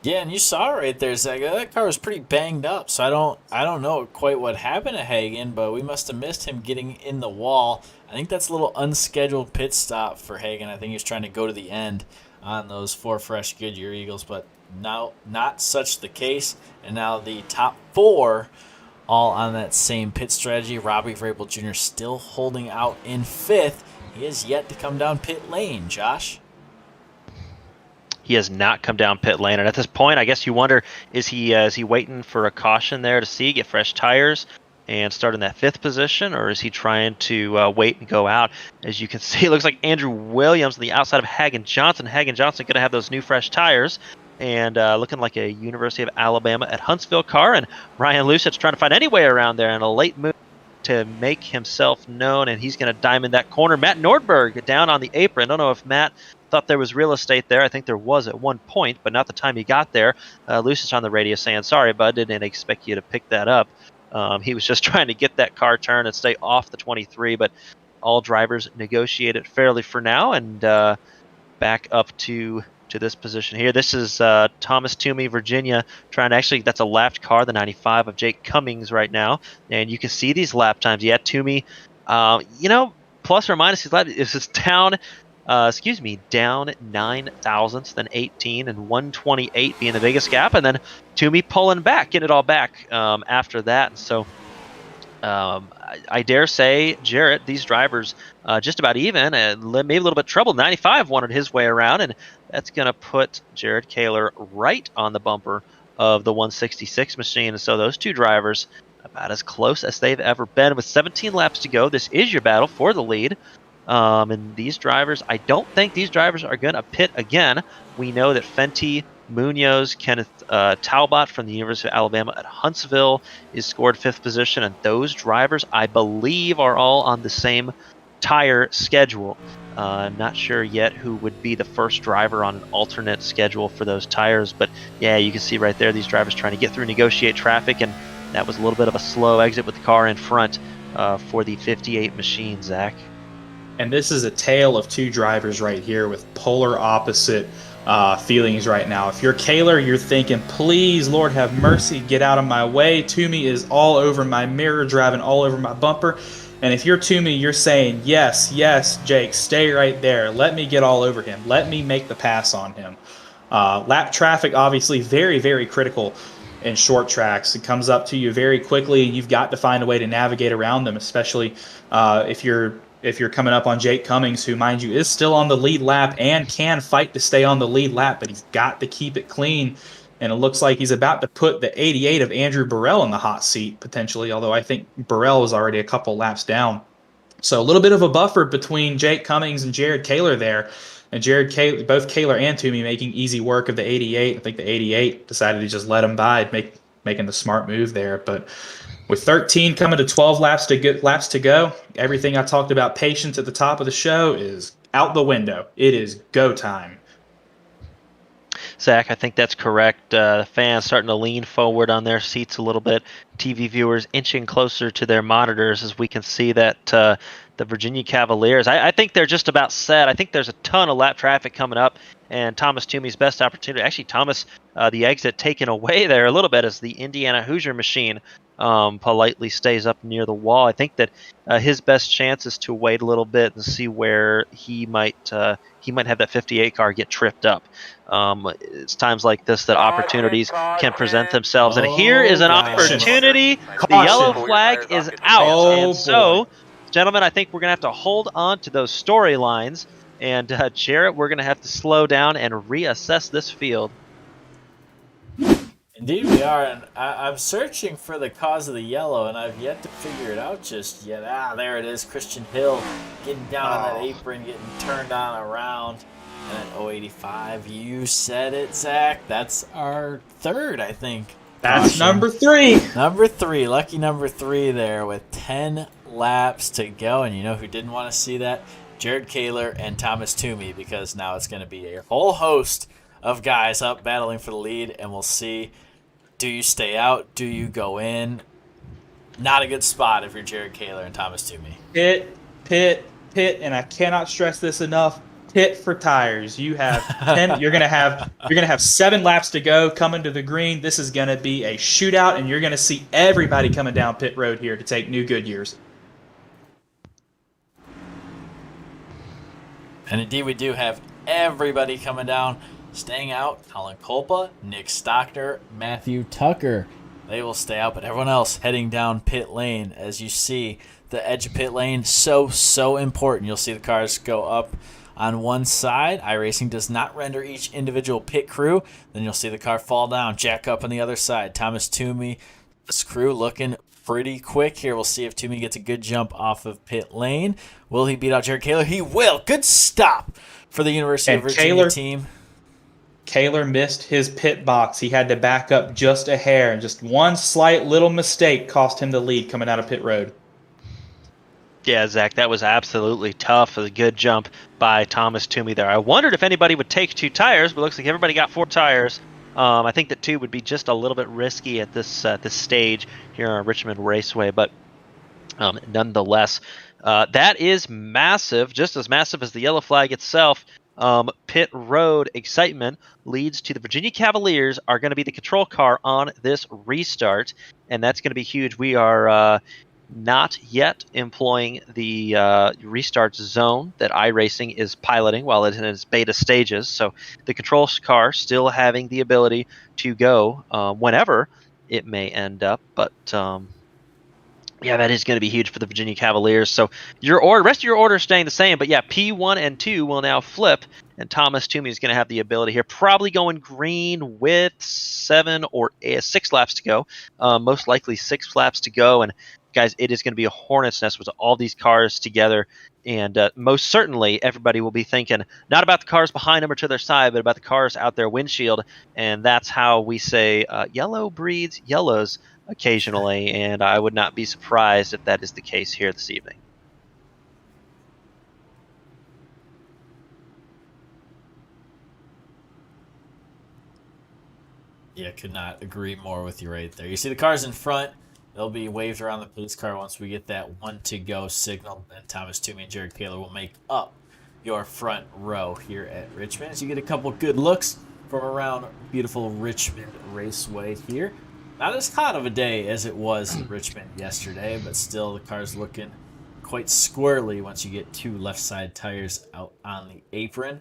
Yeah, and you saw it right there, Zach. That car was pretty banged up, so I don't know quite what happened to Hagen, but we must have missed him getting in the wall. I think that's a little unscheduled pit stop for Hagen. I think he was trying to go to the end on those 4 fresh Goodyear Eagles, but now not such the case. And now the top 4 all on that same pit strategy. Robbie Vrabel Jr. still holding out in 5th. He has yet to come down pit lane, Josh. He has not come down pit lane, and at this point, I guess you wonder, is he waiting for a caution there to get fresh tires and start in that 5th position, or is he trying to wait and go out? As you can see, it looks like Andrew Williams on the outside of Hagen Johnson. Hagen Johnson going to have those new fresh tires, and looking like a University of Alabama at Huntsville car, and Ryan Lucet's trying to find any way around there, and a late move to make himself known, and he's going to diamond that corner. Matt Nordberg down on the apron. I don't know if Matt thought there was real estate there. I think there was at one point, but not the time he got there. Lucis on the radio saying, "Sorry, bud, didn't expect you to pick that up." He was just trying to get that car turned and stay off the 23, but all drivers negotiated fairly for now, and back up to this position here. This is Thomas Toomey, Virginia, trying to actually, that's a lapped car, the 95 of Jake Cummings right now, and you can see these lap times. Yeah, Toomey, plus or minus his lap, is just down 9 thousandths, then 18, and 128 being the biggest gap, and then Toomey pulling back, getting it all back after that. And so I dare say, Jarrett, these drivers just about even, and maybe a little bit troubled. 95 wanted his way around, and that's going to put Jared Kaler right on the bumper of the 166 machine. And so those two drivers about as close as they've ever been. With 17 laps to go, this is your battle for the lead. And these drivers, I don't think these drivers are going to pit again. We know that Fenty, Munoz, Kenneth Talbot from the University of Alabama at Huntsville is scored 5th position, and those drivers, I believe, are all on the same tire schedule. I'm not sure yet who would be the first driver on an alternate schedule for those tires, but yeah, you can see right there these drivers trying to get through, negotiate traffic, and that was a little bit of a slow exit with the car in front for the 58 machine, Zach. And this is a tale of two drivers right here with polar opposite feelings right now. If you're Kaler, you're thinking, please, Lord have mercy, get out of my way. Toomey is all over my mirror, driving all over my bumper. And if you're Toomey, you're saying, yes, yes, Jake, stay right there. Let me get all over him. Let me make the pass on him. Lap traffic, obviously, very, very critical in short tracks. It comes up to you very quickly, and you've got to find a way to navigate around them, especially if you're coming up on Jake Cummings, who, mind you, is still on the lead lap and can fight to stay on the lead lap, but he's got to keep it clean. And it looks like he's about to put the 88 of Andrew Burrell in the hot seat, potentially, although I think Burrell is already a couple laps down. So a little bit of a buffer between Jake Cummings and Jared Kaler there. And both Kaler and Toomey making easy work of the 88. I think the 88 decided to just let him by, making the smart move there. But with 13 coming to 12 laps to go, everything I talked about patience at the top of the show is out the window. It is go time. Zach, I think that's correct. Fans starting to lean forward on their seats a little bit. TV viewers inching closer to their monitors as we can see that the Virginia Cavaliers, I think they're just about set. I think there's a ton of lap traffic coming up, and Thomas Toomey's best opportunity. Actually, Thomas, the exit taken away there a little bit as the Indiana Hoosier machine politely stays up near the wall. I think that his best chance is to wait a little bit and see where he might have that 58 car get tripped up. It's times like this that opportunities can present themselves, and here is an opportunity. The yellow flag is out, and so, gentlemen, I think we're going to have to hold on to those storylines, and Jarrett, we're going to have to slow down and reassess this field. Indeed we are, and I'm searching for the cause of the yellow, and I've yet to figure it out just yet. There it is, Christian Hill getting down on that apron, getting turned on around. And at 085, you said it, Zach. That's our third, I think. That's number 3. Number 3, lucky number 3 there with 10 laps to go. And you know who didn't want to see that? Jared Kaler and Thomas Toomey, because now it's going to be a whole host of guys up battling for the lead, and we'll see, do you stay out? Do you go in? Not a good spot if you're Jared Kaler and Thomas Toomey. Pit, and I cannot stress this enough. Pit for tires. You have 10. You're gonna have 7 laps to go coming to the green. This is gonna be a shootout, and you're gonna see everybody coming down pit road here to take new Goodyears. And indeed, we do have everybody coming down. Staying out, Colin Kolpa, Nick Stockner, Matthew Tucker. They will stay out, but everyone else heading down pit lane. As you see, the edge of pit lane, so important. You'll see the cars go up on one side. iRacing does not render each individual pit crew. Then you'll see the car fall down, jack up on the other side. Thomas Toomey, this crew looking pretty quick here. We'll see if Toomey gets a good jump off of pit lane. Will he beat out Jared Kaler? He will. Good stop for the University of Virginia team. Kaler missed his pit box. He had to back up just a hair, and just one slight little mistake cost him the lead coming out of pit road. Yeah, Zach, that was absolutely tough. A good jump by Thomas Toomey there. I wondered if anybody would take 2 tires, but it looks like everybody got 4 tires. I think that 2 would be just a little bit risky at this stage here on Richmond Raceway, but nonetheless, that is massive, just as massive as the yellow flag itself. Pit road excitement leads to the Virginia Cavaliers are going to be the control car on this restart, and that's going to be huge. We are not yet employing the restart zone that iRacing is piloting while it's in its beta stages, so the control car still having the ability to go whenever it may end up, but yeah, that is going to be huge for the Virginia Cavaliers. So rest of your order is staying the same, but yeah, P1 and 2 will now flip, and Thomas Toomey is going to have the ability here, probably going green with 7 or 6 laps to go, most likely 6 laps to go, and guys, it is going to be a hornet's nest with all these cars together, and most certainly everybody will be thinking not about the cars behind them or to their side, but about the cars out their windshield, and that's how we say yellow breeds yellows occasionally, and I would not be surprised if that is the case here this evening. Yeah, could not agree more with you right there. You see the cars in front. They'll be waved around the police car once we get that 1 to go signal. And Thomas Toomey and Jared Kaler will make up your front row here at Richmond. As you get a couple good looks from around beautiful Richmond Raceway here. Not as hot of a day as it was in Richmond yesterday, but still the car's looking quite squirrely once you get 2 left side tires out on the apron.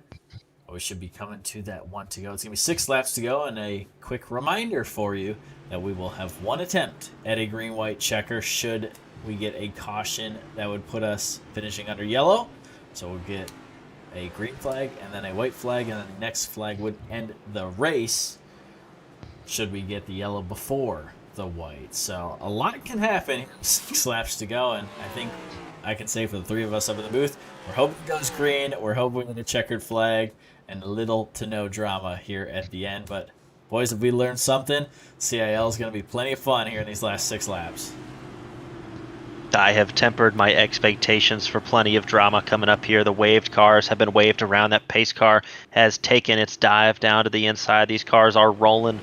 We should be coming to that 1 to go. It's going to be 6 laps to go, and a quick reminder for you that we will have 1 attempt at a green-white checker should we get a caution that would put us finishing under yellow. So we'll get a green flag and then a white flag, and then the next flag would end the race should we get the yellow before the white. So a lot can happen. 6 laps to go, and I think I can say for the 3 of us up in the booth, we're hoping it goes green, we're hoping with a checkered flag, and little to no drama here at the end. But Boys, if we learned something, CIL is going to be plenty of fun here in these last 6 laps. I have tempered my expectations for plenty of drama coming up here. The waved cars have been waved around. That pace car has taken its dive down to the inside. These cars are rolling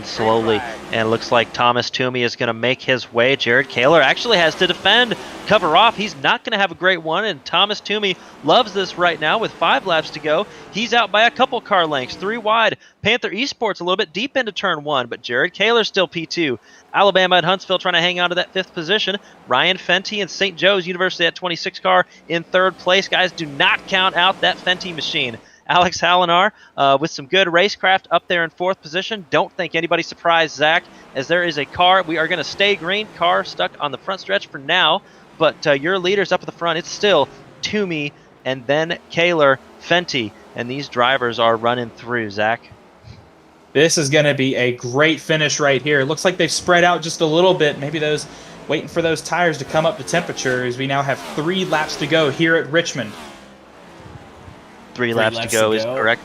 slowly, and it looks like Thomas Toomey is going to make his way. Jared Kaler actually has to defend, cover off. He's not going to have a great one, and Thomas Toomey loves this right now with 5 laps to go. He's out by a couple car lengths, 3 wide. Panther Esports a little bit deep into turn 1, but Jared Kaler still P2. Alabama and Huntsville trying to hang on to that 5th position. Ryan Fenty and St. Joe's University at 26 car in 3rd place. Guys, do not count out that Fenty machine. Alex Hallinar with some good racecraft up there in 4th position. Don't think anybody surprised Zach, as there is a car. We are going to stay green. Car stuck on the front stretch for now, but your leaders up at the front, it's still Toomey and then Kaler, Fenty, and these drivers are running through, Zach. This is going to be a great finish right here. It looks like they've spread out just a little bit. Maybe those waiting for those tires to come up to temperature, as we now have 3 laps to go here at Richmond. 3 laps to go is correct.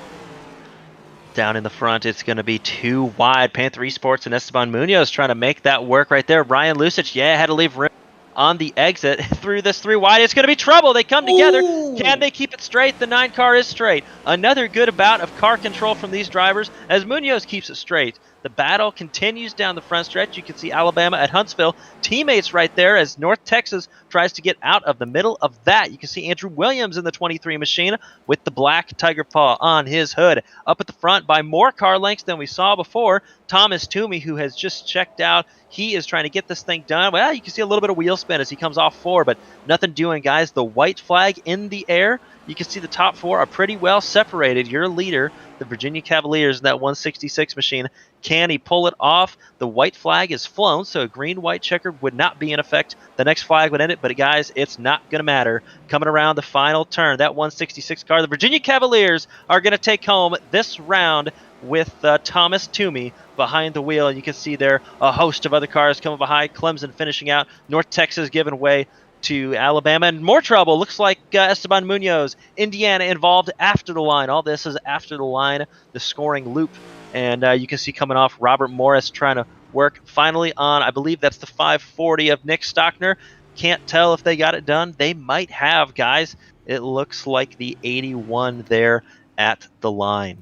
Down in the front, it's going to be 2 wide. Panther Esports and Esteban Munoz trying to make that work right there. Ryan Lusich, had to leave room on the exit through this 3 wide. It's going to be trouble. They come together. Ooh. Can they keep it straight? The 9 car is straight. Another good bout of car control from these drivers as Munoz keeps it straight. The battle continues down the front stretch. You can see Alabama at Huntsville. Teammates right there as North Texas tries to get out of the middle of that. You can see Andrew Williams in the 23 machine with the black tiger paw on his hood. Up at the front by more car lengths than we saw before, Thomas Toomey, who has just checked out. He is trying to get this thing done. Well, you can see a little bit of wheel spin as he comes off 4, but nothing doing, guys. The white flag in the air. You can see the top 4 are pretty well separated. Your leader, the Virginia Cavaliers, in that 166 machine. Can he pull it off? The white flag is flown, so a green-white checker would not be in effect. The next flag would end it, but guys, it's not going to matter. Coming around the final turn, that 166 car, the Virginia Cavaliers are going to take home this round with Thomas Toomey behind the wheel. And you can see there a host of other cars coming behind. Clemson finishing out. North Texas giving way to Alabama. And more trouble. Looks like Esteban Munoz, Indiana, involved after the line. All this is after the line, the scoring loop. And you can see coming off Robert Morris trying to work finally on, I believe that's the 540 of Nick Stockner. Can't tell if they got it done. They might have, guys. It looks like the 81 there at the line.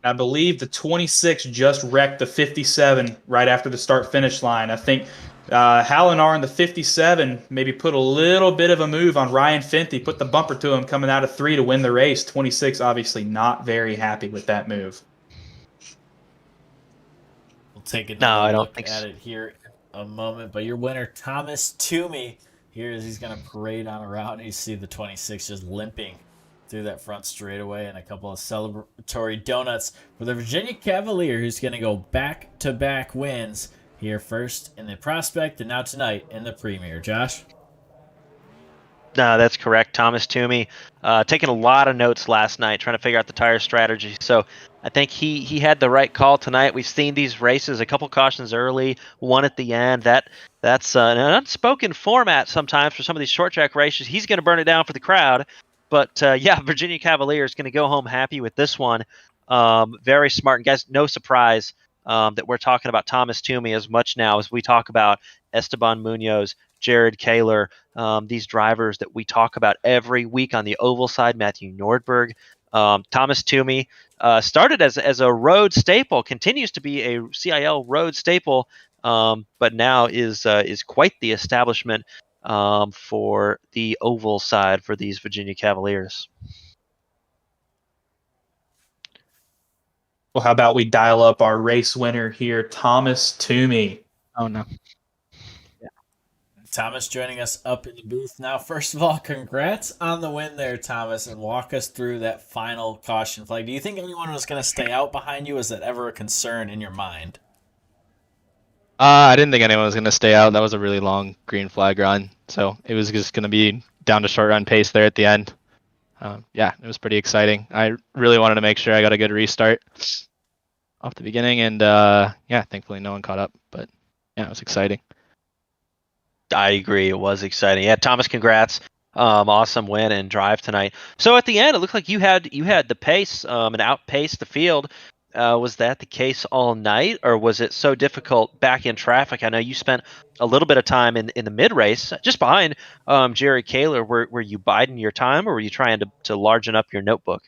I believe the 26 just wrecked the 57 right after the start-finish line. I think Hallinar in the 57 maybe put a little bit of a move on Ryan Fenty, put the bumper to him coming out of 3 to win the race. 26 obviously not very happy with that move. We'll take another look at it here in a moment. But your winner, Thomas Toomey, here as he's going to parade on around. You see the 26 just limping through that front straightaway, and a couple of celebratory donuts for the Virginia Cavalier, who's going to go back-to-back wins here, first in the Prospect and now tonight in the Premier. Josh? No, that's correct. Thomas Toomey taking a lot of notes last night, trying to figure out the tire strategy. So I think he had the right call tonight. We've seen these races, a couple cautions early, one at the end. That's an unspoken format sometimes for some of these short track races. He's going to burn it down for the crowd. But Virginia Cavalier is going to go home happy with this one. Very smart. And guys, no surprise that we're talking about Thomas Toomey as much now as we talk about Esteban Munoz, Jared Kaler, these drivers that we talk about every week on the oval side, Matthew Nordberg. Thomas Toomey started as a road staple, continues to be a CIL road staple, but now is quite the establishment for the oval side for these Virginia Cavaliers. Well, how about we dial up our race winner here, Thomas Toomey. Oh, no. Yeah. Thomas joining us up in the booth now. First of all, congrats on the win there, Thomas, and walk us through that final caution flag. Do you think anyone was going to stay out behind you? Was that ever a concern in your mind? I didn't think anyone was going to stay out. That was a really long green flag run, so it was just going to be down to short run pace there at the end. It was pretty exciting. I really wanted to make sure I got a good restart off the beginning, and thankfully no one caught up, but yeah, it was exciting. I agree, it was exciting. Yeah, Thomas, congrats. Awesome win and drive tonight. So at the end, it looked like you had the pace and outpaced the field. Was that the case all night, or was it so difficult back in traffic? I know you spent a little bit of time in the mid race, just behind Jared Kaler. Were you biding your time, or were you trying to largen up your notebook?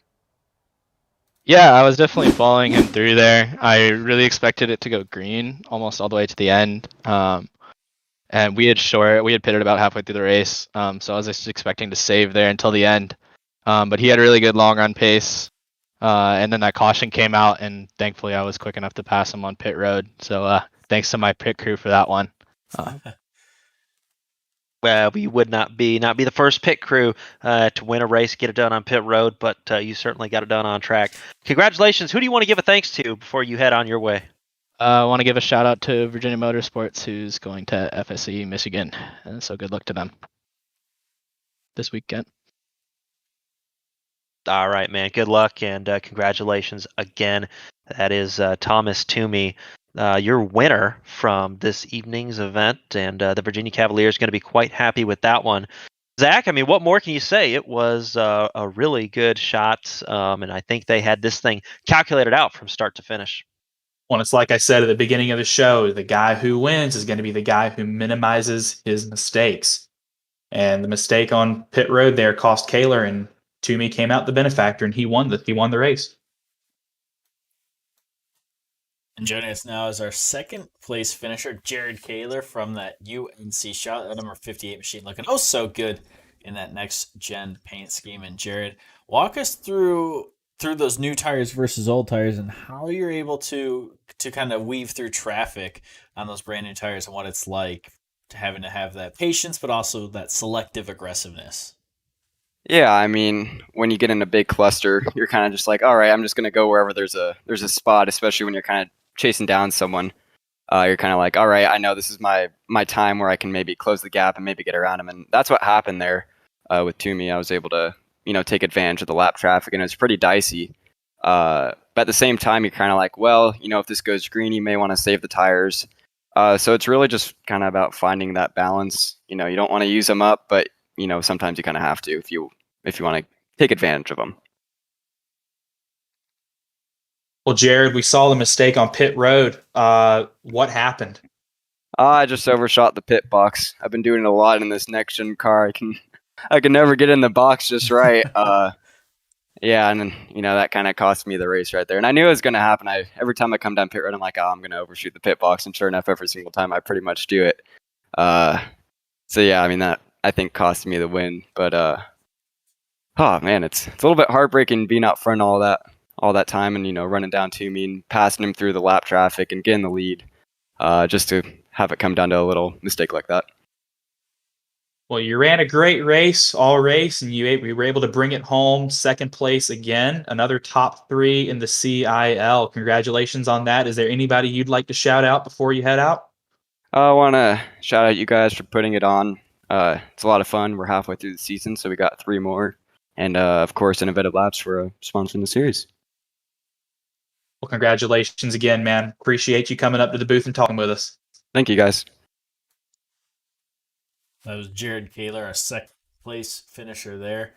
Yeah, I was definitely following him through there. I really expected it to go green almost all the way to the end. And we had pitted about halfway through the race. So I was just expecting to save there until the end. But he had a really good long run pace. And then that caution came out, and thankfully I was quick enough to pass him on pit road. So thanks to my pit crew for that one. Well, we would not be the first pit crew to win a race, get it done on pit road, but you certainly got it done on track. Congratulations. Who do you want to give a thanks to before you head on your way? I want to give a shout out to Virginia Motorsports, who's going to FSE Michigan. And so good luck to them this weekend. All right, man. Good luck and congratulations again. That is Thomas Toomey, your winner from this evening's event, and the Virginia Cavaliers going to be quite happy with that one. Zach, I mean, what more can you say? It was a really good shot, and I think they had this thing calculated out from start to finish. Well, it's like I said at the beginning of the show, the guy who wins is going to be the guy who minimizes his mistakes. And the mistake on pit road there cost Kaler, and Toomey came out the benefactor, and he won the race. And joining us now is our second place finisher, Jared Kaler from that UNC Charlotte, number 58 machine, looking oh so good in that next gen paint scheme. And Jared, walk us through those new tires versus old tires and how you're able to kind of weave through traffic on those brand new tires and what it's like having to have that patience, but also that selective aggressiveness. Yeah, I mean, when you get in a big cluster, you're kind of just like, all right, I'm just gonna go wherever there's a spot, especially when you're kind of chasing down someone. You're kind of like, all right, I know this is my time where I can maybe close the gap and maybe get around him, and that's what happened there with Toomey. I was able to take advantage of the lap traffic, and it was pretty dicey. But at the same time, you're kind of like, well, if this goes green, you may want to save the tires. So it's really just kind of about finding that balance. You don't want to use them up, but sometimes you kind of have to if you want to take advantage of them. Well, Jared, we saw the mistake on pit road. What happened? I just overshot the pit box. I've been doing it a lot in this next gen car. I can never get in the box just right. Yeah, and then that kind of cost me the race right there. And I knew it was going to happen. Every time I come down pit road, I'm like, oh, I'm going to overshoot the pit box, and sure enough, every single time I pretty much do it. So yeah, I mean that I think cost me the win. But oh man, it's a little bit heartbreaking being out front all that time and running down to me and passing him through the lap traffic and getting the lead, just to have it come down to a little mistake like that. Well, you ran a great race all race, and we were able to bring it home, second place again, another top 3 in the CIL. Congratulations on that. Is there anybody you'd like to shout out before you head out? I want to shout out you guys for putting it on. It's a lot of fun. We're halfway through the season, so we got 3 more. And of course, InnoVetted Labs for sponsoring the series. Well, congratulations again, man. Appreciate you coming up to the booth and talking with us. Thank you, guys. That was Jared Kaler, our second place finisher there.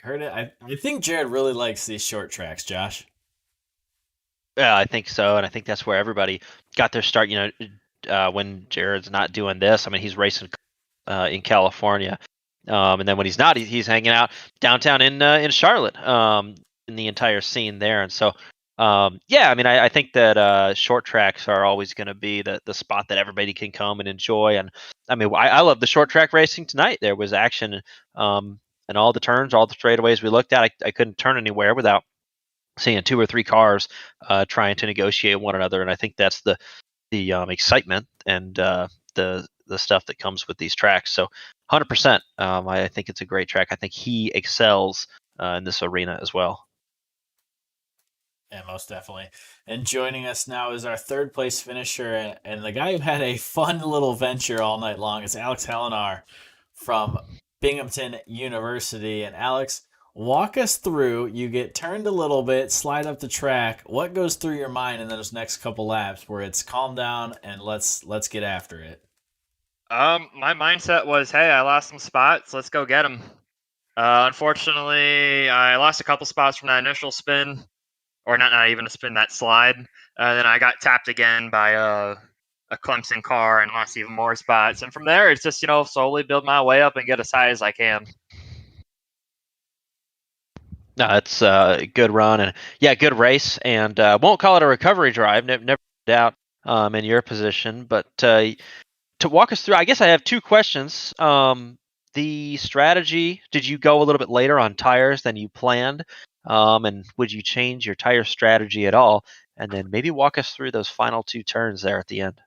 Heard it? I think Jared really likes these short tracks, Josh. Yeah, I think so, and I think that's where everybody got their start. When Jared's not doing this, I mean, he's racing in California, and then when he's not, he's hanging out downtown in Charlotte, in the entire scene there. And so, yeah, I mean, I think that short tracks are always going to be the spot that everybody can come and enjoy. And I mean, I love the short track racing tonight. There was action, and all the turns, all the straightaways we looked at. I couldn't turn anywhere without seeing 2 or 3 cars trying to negotiate one another. And I think that's the excitement and the stuff that comes with these tracks. So 100%, I think it's a great track. I think he excels in this arena as well. Yeah, most definitely. And joining us now is our third place finisher and the guy who had a fun little venture all night long is Alex Helenar from Binghamton University. And Alex, walk us through. You get turned a little bit, slide up the track. What goes through your mind in those next couple laps where it's calm down and let's get after it? My mindset was, hey, I lost some spots. Let's go get them. Unfortunately, I lost a couple spots from that initial spin. or not even a spin, that slide. Then I got tapped again by a Clemson car and lost even more spots. And from there, it's just slowly build my way up and get as high as I can. No, it's a good run and good race, and won't call it a recovery drive. Never doubt in your position, but to walk us through, I guess I have two questions. The strategy, did you go a little bit later on tires than you planned? And would you change your tire strategy at all? And then maybe walk us through those final two turns there at the end.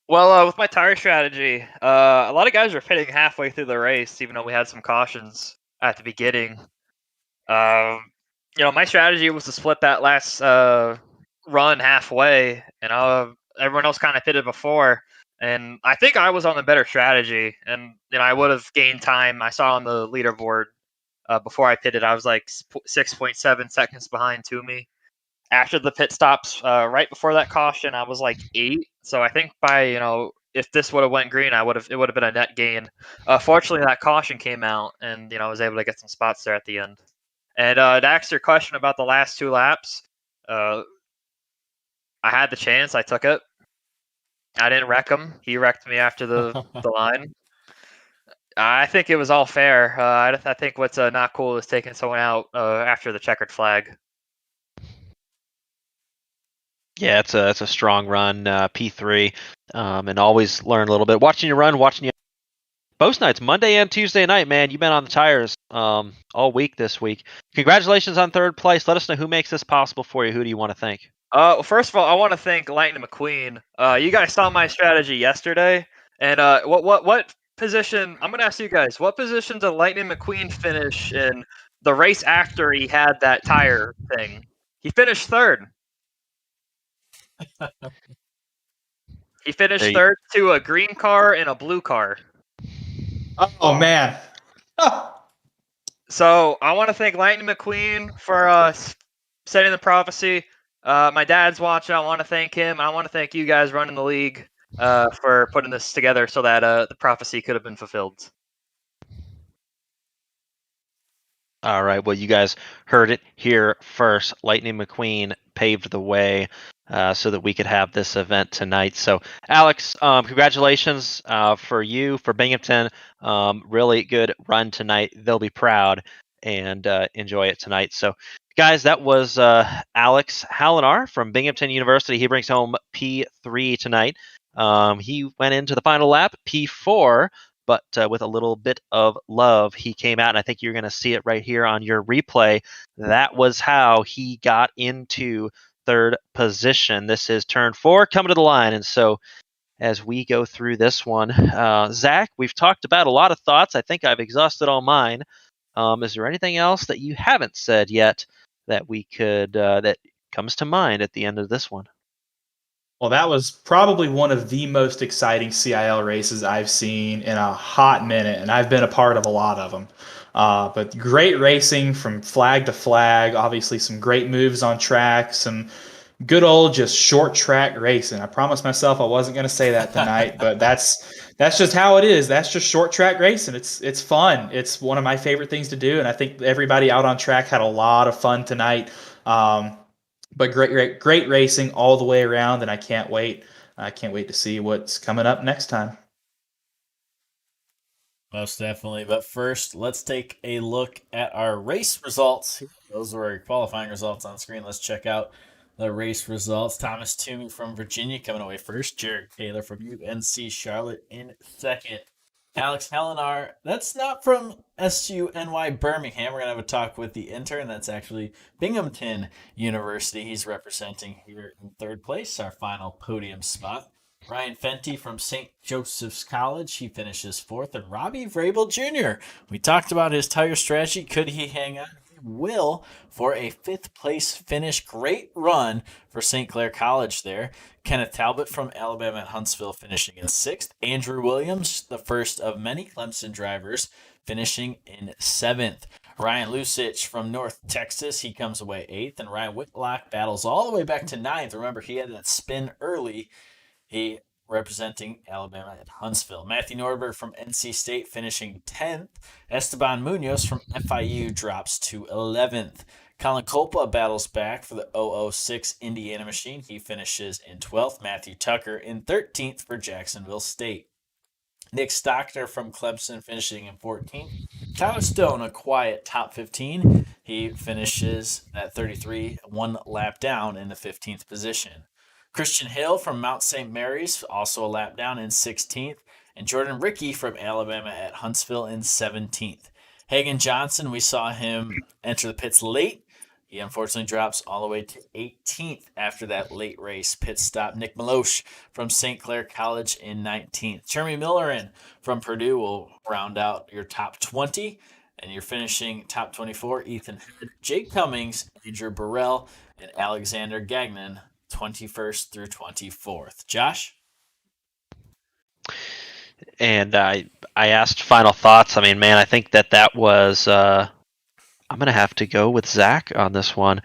Well, with my tire strategy, a lot of guys were pitting halfway through the race, even though we had some cautions at the beginning. My strategy was to split that last run halfway, and everyone else kind of pitted before. And I think I was on the better strategy, and I would have gained time. I saw on the leaderboard before I pitted, I was like 6.7 seconds behind Toomey. After the pit stops, right before that caution, I was like 8. So I think by if this would have went green, it would have been a net gain. Fortunately, that caution came out, and I was able to get some spots there at the end. And to answer your question about the last 2 laps, I had the chance. I took it. I didn't wreck him. He wrecked me after the line. I think it was all fair. I think what's not cool is taking someone out after the checkered flag. Yeah, it's a strong run, P3, and always learn a little bit. Watching you run, watching you both nights, Monday and Tuesday night, man. You've been on the tires all week this week. Congratulations on third place. Let us know who makes this possible for you. Who do you want to thank? Well, first of all, I want to thank Lightning McQueen. You guys saw my strategy yesterday, and what position? I'm gonna ask you guys, what position did Lightning McQueen finish in the race after he had that tire thing? He finished third. He finished third to a green car and a blue car. Oh man. So I want to thank Lightning McQueen for setting the prophecy. My dad's watching. I want to thank him. I want to thank you guys running the league for putting this together so that the prophecy could have been fulfilled. All right. Well, you guys heard it here first. Lightning McQueen paved the way so that we could have this event tonight. So, Alex, congratulations for you, for Binghamton. Really good run tonight. They'll be proud and enjoy it tonight. So, guys, that was Alex Hallinar from Binghamton University. He brings home P3 tonight. He went into the final lap, P4. But with a little bit of love, he came out, and I think you're going to see it right here on your replay. That was how he got into third position. This is turn 4 coming to the line. And so as we go through this one, Zach, we've talked about a lot of thoughts. I think I've exhausted all mine. Is there anything else that you haven't said yet that we could that comes to mind at the end of this one? Well, that was probably one of the most exciting CIL races I've seen in a hot minute, and I've been a part of a lot of them. But great racing from flag to flag. Obviously, some great moves on track, some good old just short track racing. I promised myself I wasn't going to say that tonight, but that's just how it is. That's just short track racing. It's fun. It's one of my favorite things to do, and I think everybody out on track had a lot of fun tonight. But great racing all the way around, and I can't wait. I can't wait to see what's coming up next time. Most definitely. But first, let's take a look at our race results. Those were our qualifying results on screen. Let's check out the race results. Thomas Toomey from Virginia coming away first. Jared Taylor from UNC Charlotte in second. Alex Hallinar, that's not from SUNY Birmingham. We're going to have a talk with the intern. That's actually Binghamton University. He's representing here in third place, our final podium spot. Ryan Fenty from St. Joseph's College. He finishes fourth. And Robbie Vrabel Jr. We talked about his tire strategy. Could he hang on? He will for a fifth place finish. Great run for St. Clair College there. Kenneth Talbot from Alabama at Huntsville finishing in sixth. Andrew Williams, the first of many Clemson drivers, finishing in seventh. Ryan Lusich from North Texas, he comes away eighth. And Ryan Whitlock battles all the way back to ninth. Remember, he had that spin early. He representing Alabama at Huntsville. Matthew Norberg from NC State finishing 10th. Esteban Munoz from FIU drops to 11th. Colin Copa battles back for the 006 Indiana machine. He finishes in 12th. Matthew Tucker in 13th for Jacksonville State. Nick Stockner from Clemson finishing in 14th. Tyler Stone, a quiet top 15. He finishes at 33, one lap down in the 15th position. Christian Hill from Mount St. Mary's, also a lap down in 16th. And Jordan Rickey from Alabama at Huntsville in 17th. Hagan Johnson, we saw him enter the pits late. He unfortunately drops all the way to 18th after that late race pit stop. Nick Maloche from St. Clair College in 19th. Jeremy Millerin from Purdue will round out your top 20. And you're finishing top 24, Ethan Head, Jake Cummings, Andrew Burrell, and Alexander Gagnon, 21st through 24th. Josh? And I asked final thoughts. I mean, man, I think that was I'm gonna have to go with Zach on this one.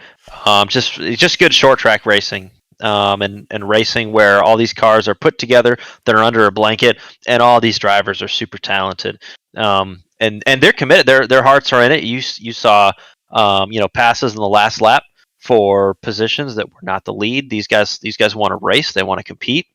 Just good short track racing, and racing where all these cars are put together that are under a blanket, and all these drivers are super talented. And they're committed. Their hearts are in it. You saw passes in the last lap for positions that were not the lead. These guys want to race. They want to compete.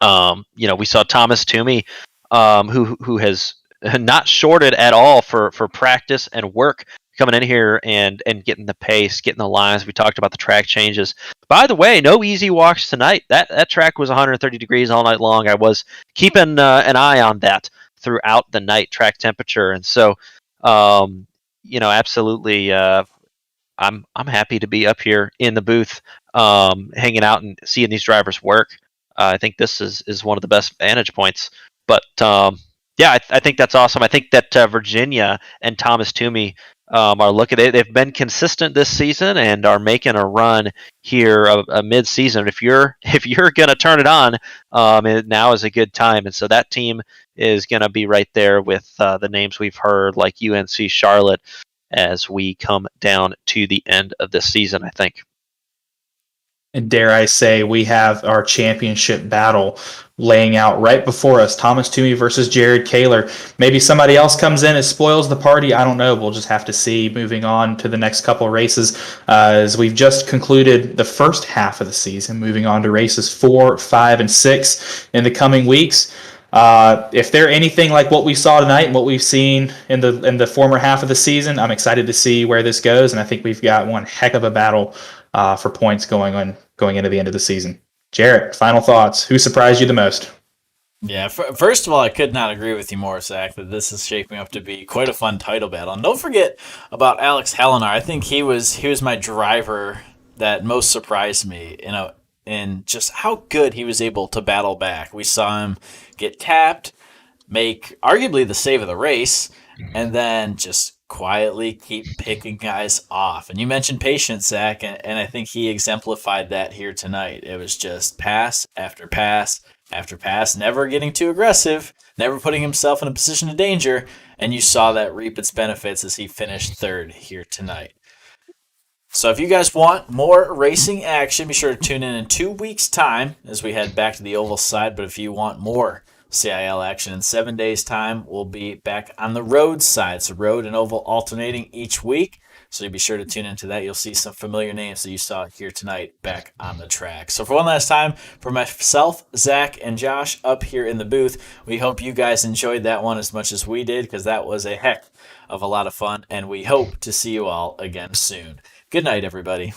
We saw Thomas Toomey, who has not shorted at all for practice and work, coming in here and getting the pace, getting the lines. We talked about the track changes. By the way, no easy walks tonight. That track was 130 degrees all night long. I was keeping an eye on that throughout the night, track temperature, and so absolutely. I'm happy to be up here in the booth, hanging out and seeing these drivers work. I think this is one of the best vantage points. But I think that's awesome. I think that Virginia and Thomas Toomey are looking. They've been consistent this season and are making a run here a mid-season. If you're gonna turn it on, now is a good time. And so that team is gonna be right there with the names we've heard, like UNC Charlotte, as we come down to the end of this season, I think. And dare I say, we have our championship battle laying out right before us. Thomas Toomey versus Jared Kaler. Maybe somebody else comes in and spoils the party. I don't know. We'll just have to see moving on to the next couple of races, as we've just concluded the first half of the season, moving on to races 4, 5, and 6 in the coming weeks. If they're anything like what we saw tonight and what we've seen in the former half of the season, I'm excited to see where this goes, and I think we've got one heck of a battle for points going into the end of the season. Jarrett, final thoughts. Who surprised you the most? Yeah, first of all, I could not agree with you more, Zach, that this is shaping up to be quite a fun title battle. And don't forget about Alex Hellenar. I think he was my driver that most surprised me, and just how good he was able to battle back. We saw him get tapped, make arguably the save of the race, and then just quietly keep picking guys off. And you mentioned patience, Zach, and I think he exemplified that here tonight. It was just pass after pass after pass, never getting too aggressive, never putting himself in a position of danger, and you saw that reap its benefits as he finished third here tonight. So if you guys want more racing action, be sure to tune in 2 weeks' time as we head back to the oval side. But if you want more CIL action in 7 days' time, we'll be back on the road side. So road and oval alternating each week. So you'll be sure to tune into that. You'll see some familiar names that you saw here tonight back on the track. So for one last time, for myself, Zach, and Josh up here in the booth, we hope you guys enjoyed that one as much as we did, because that was a heck of a lot of fun. And we hope to see you all again soon. Good night, everybody.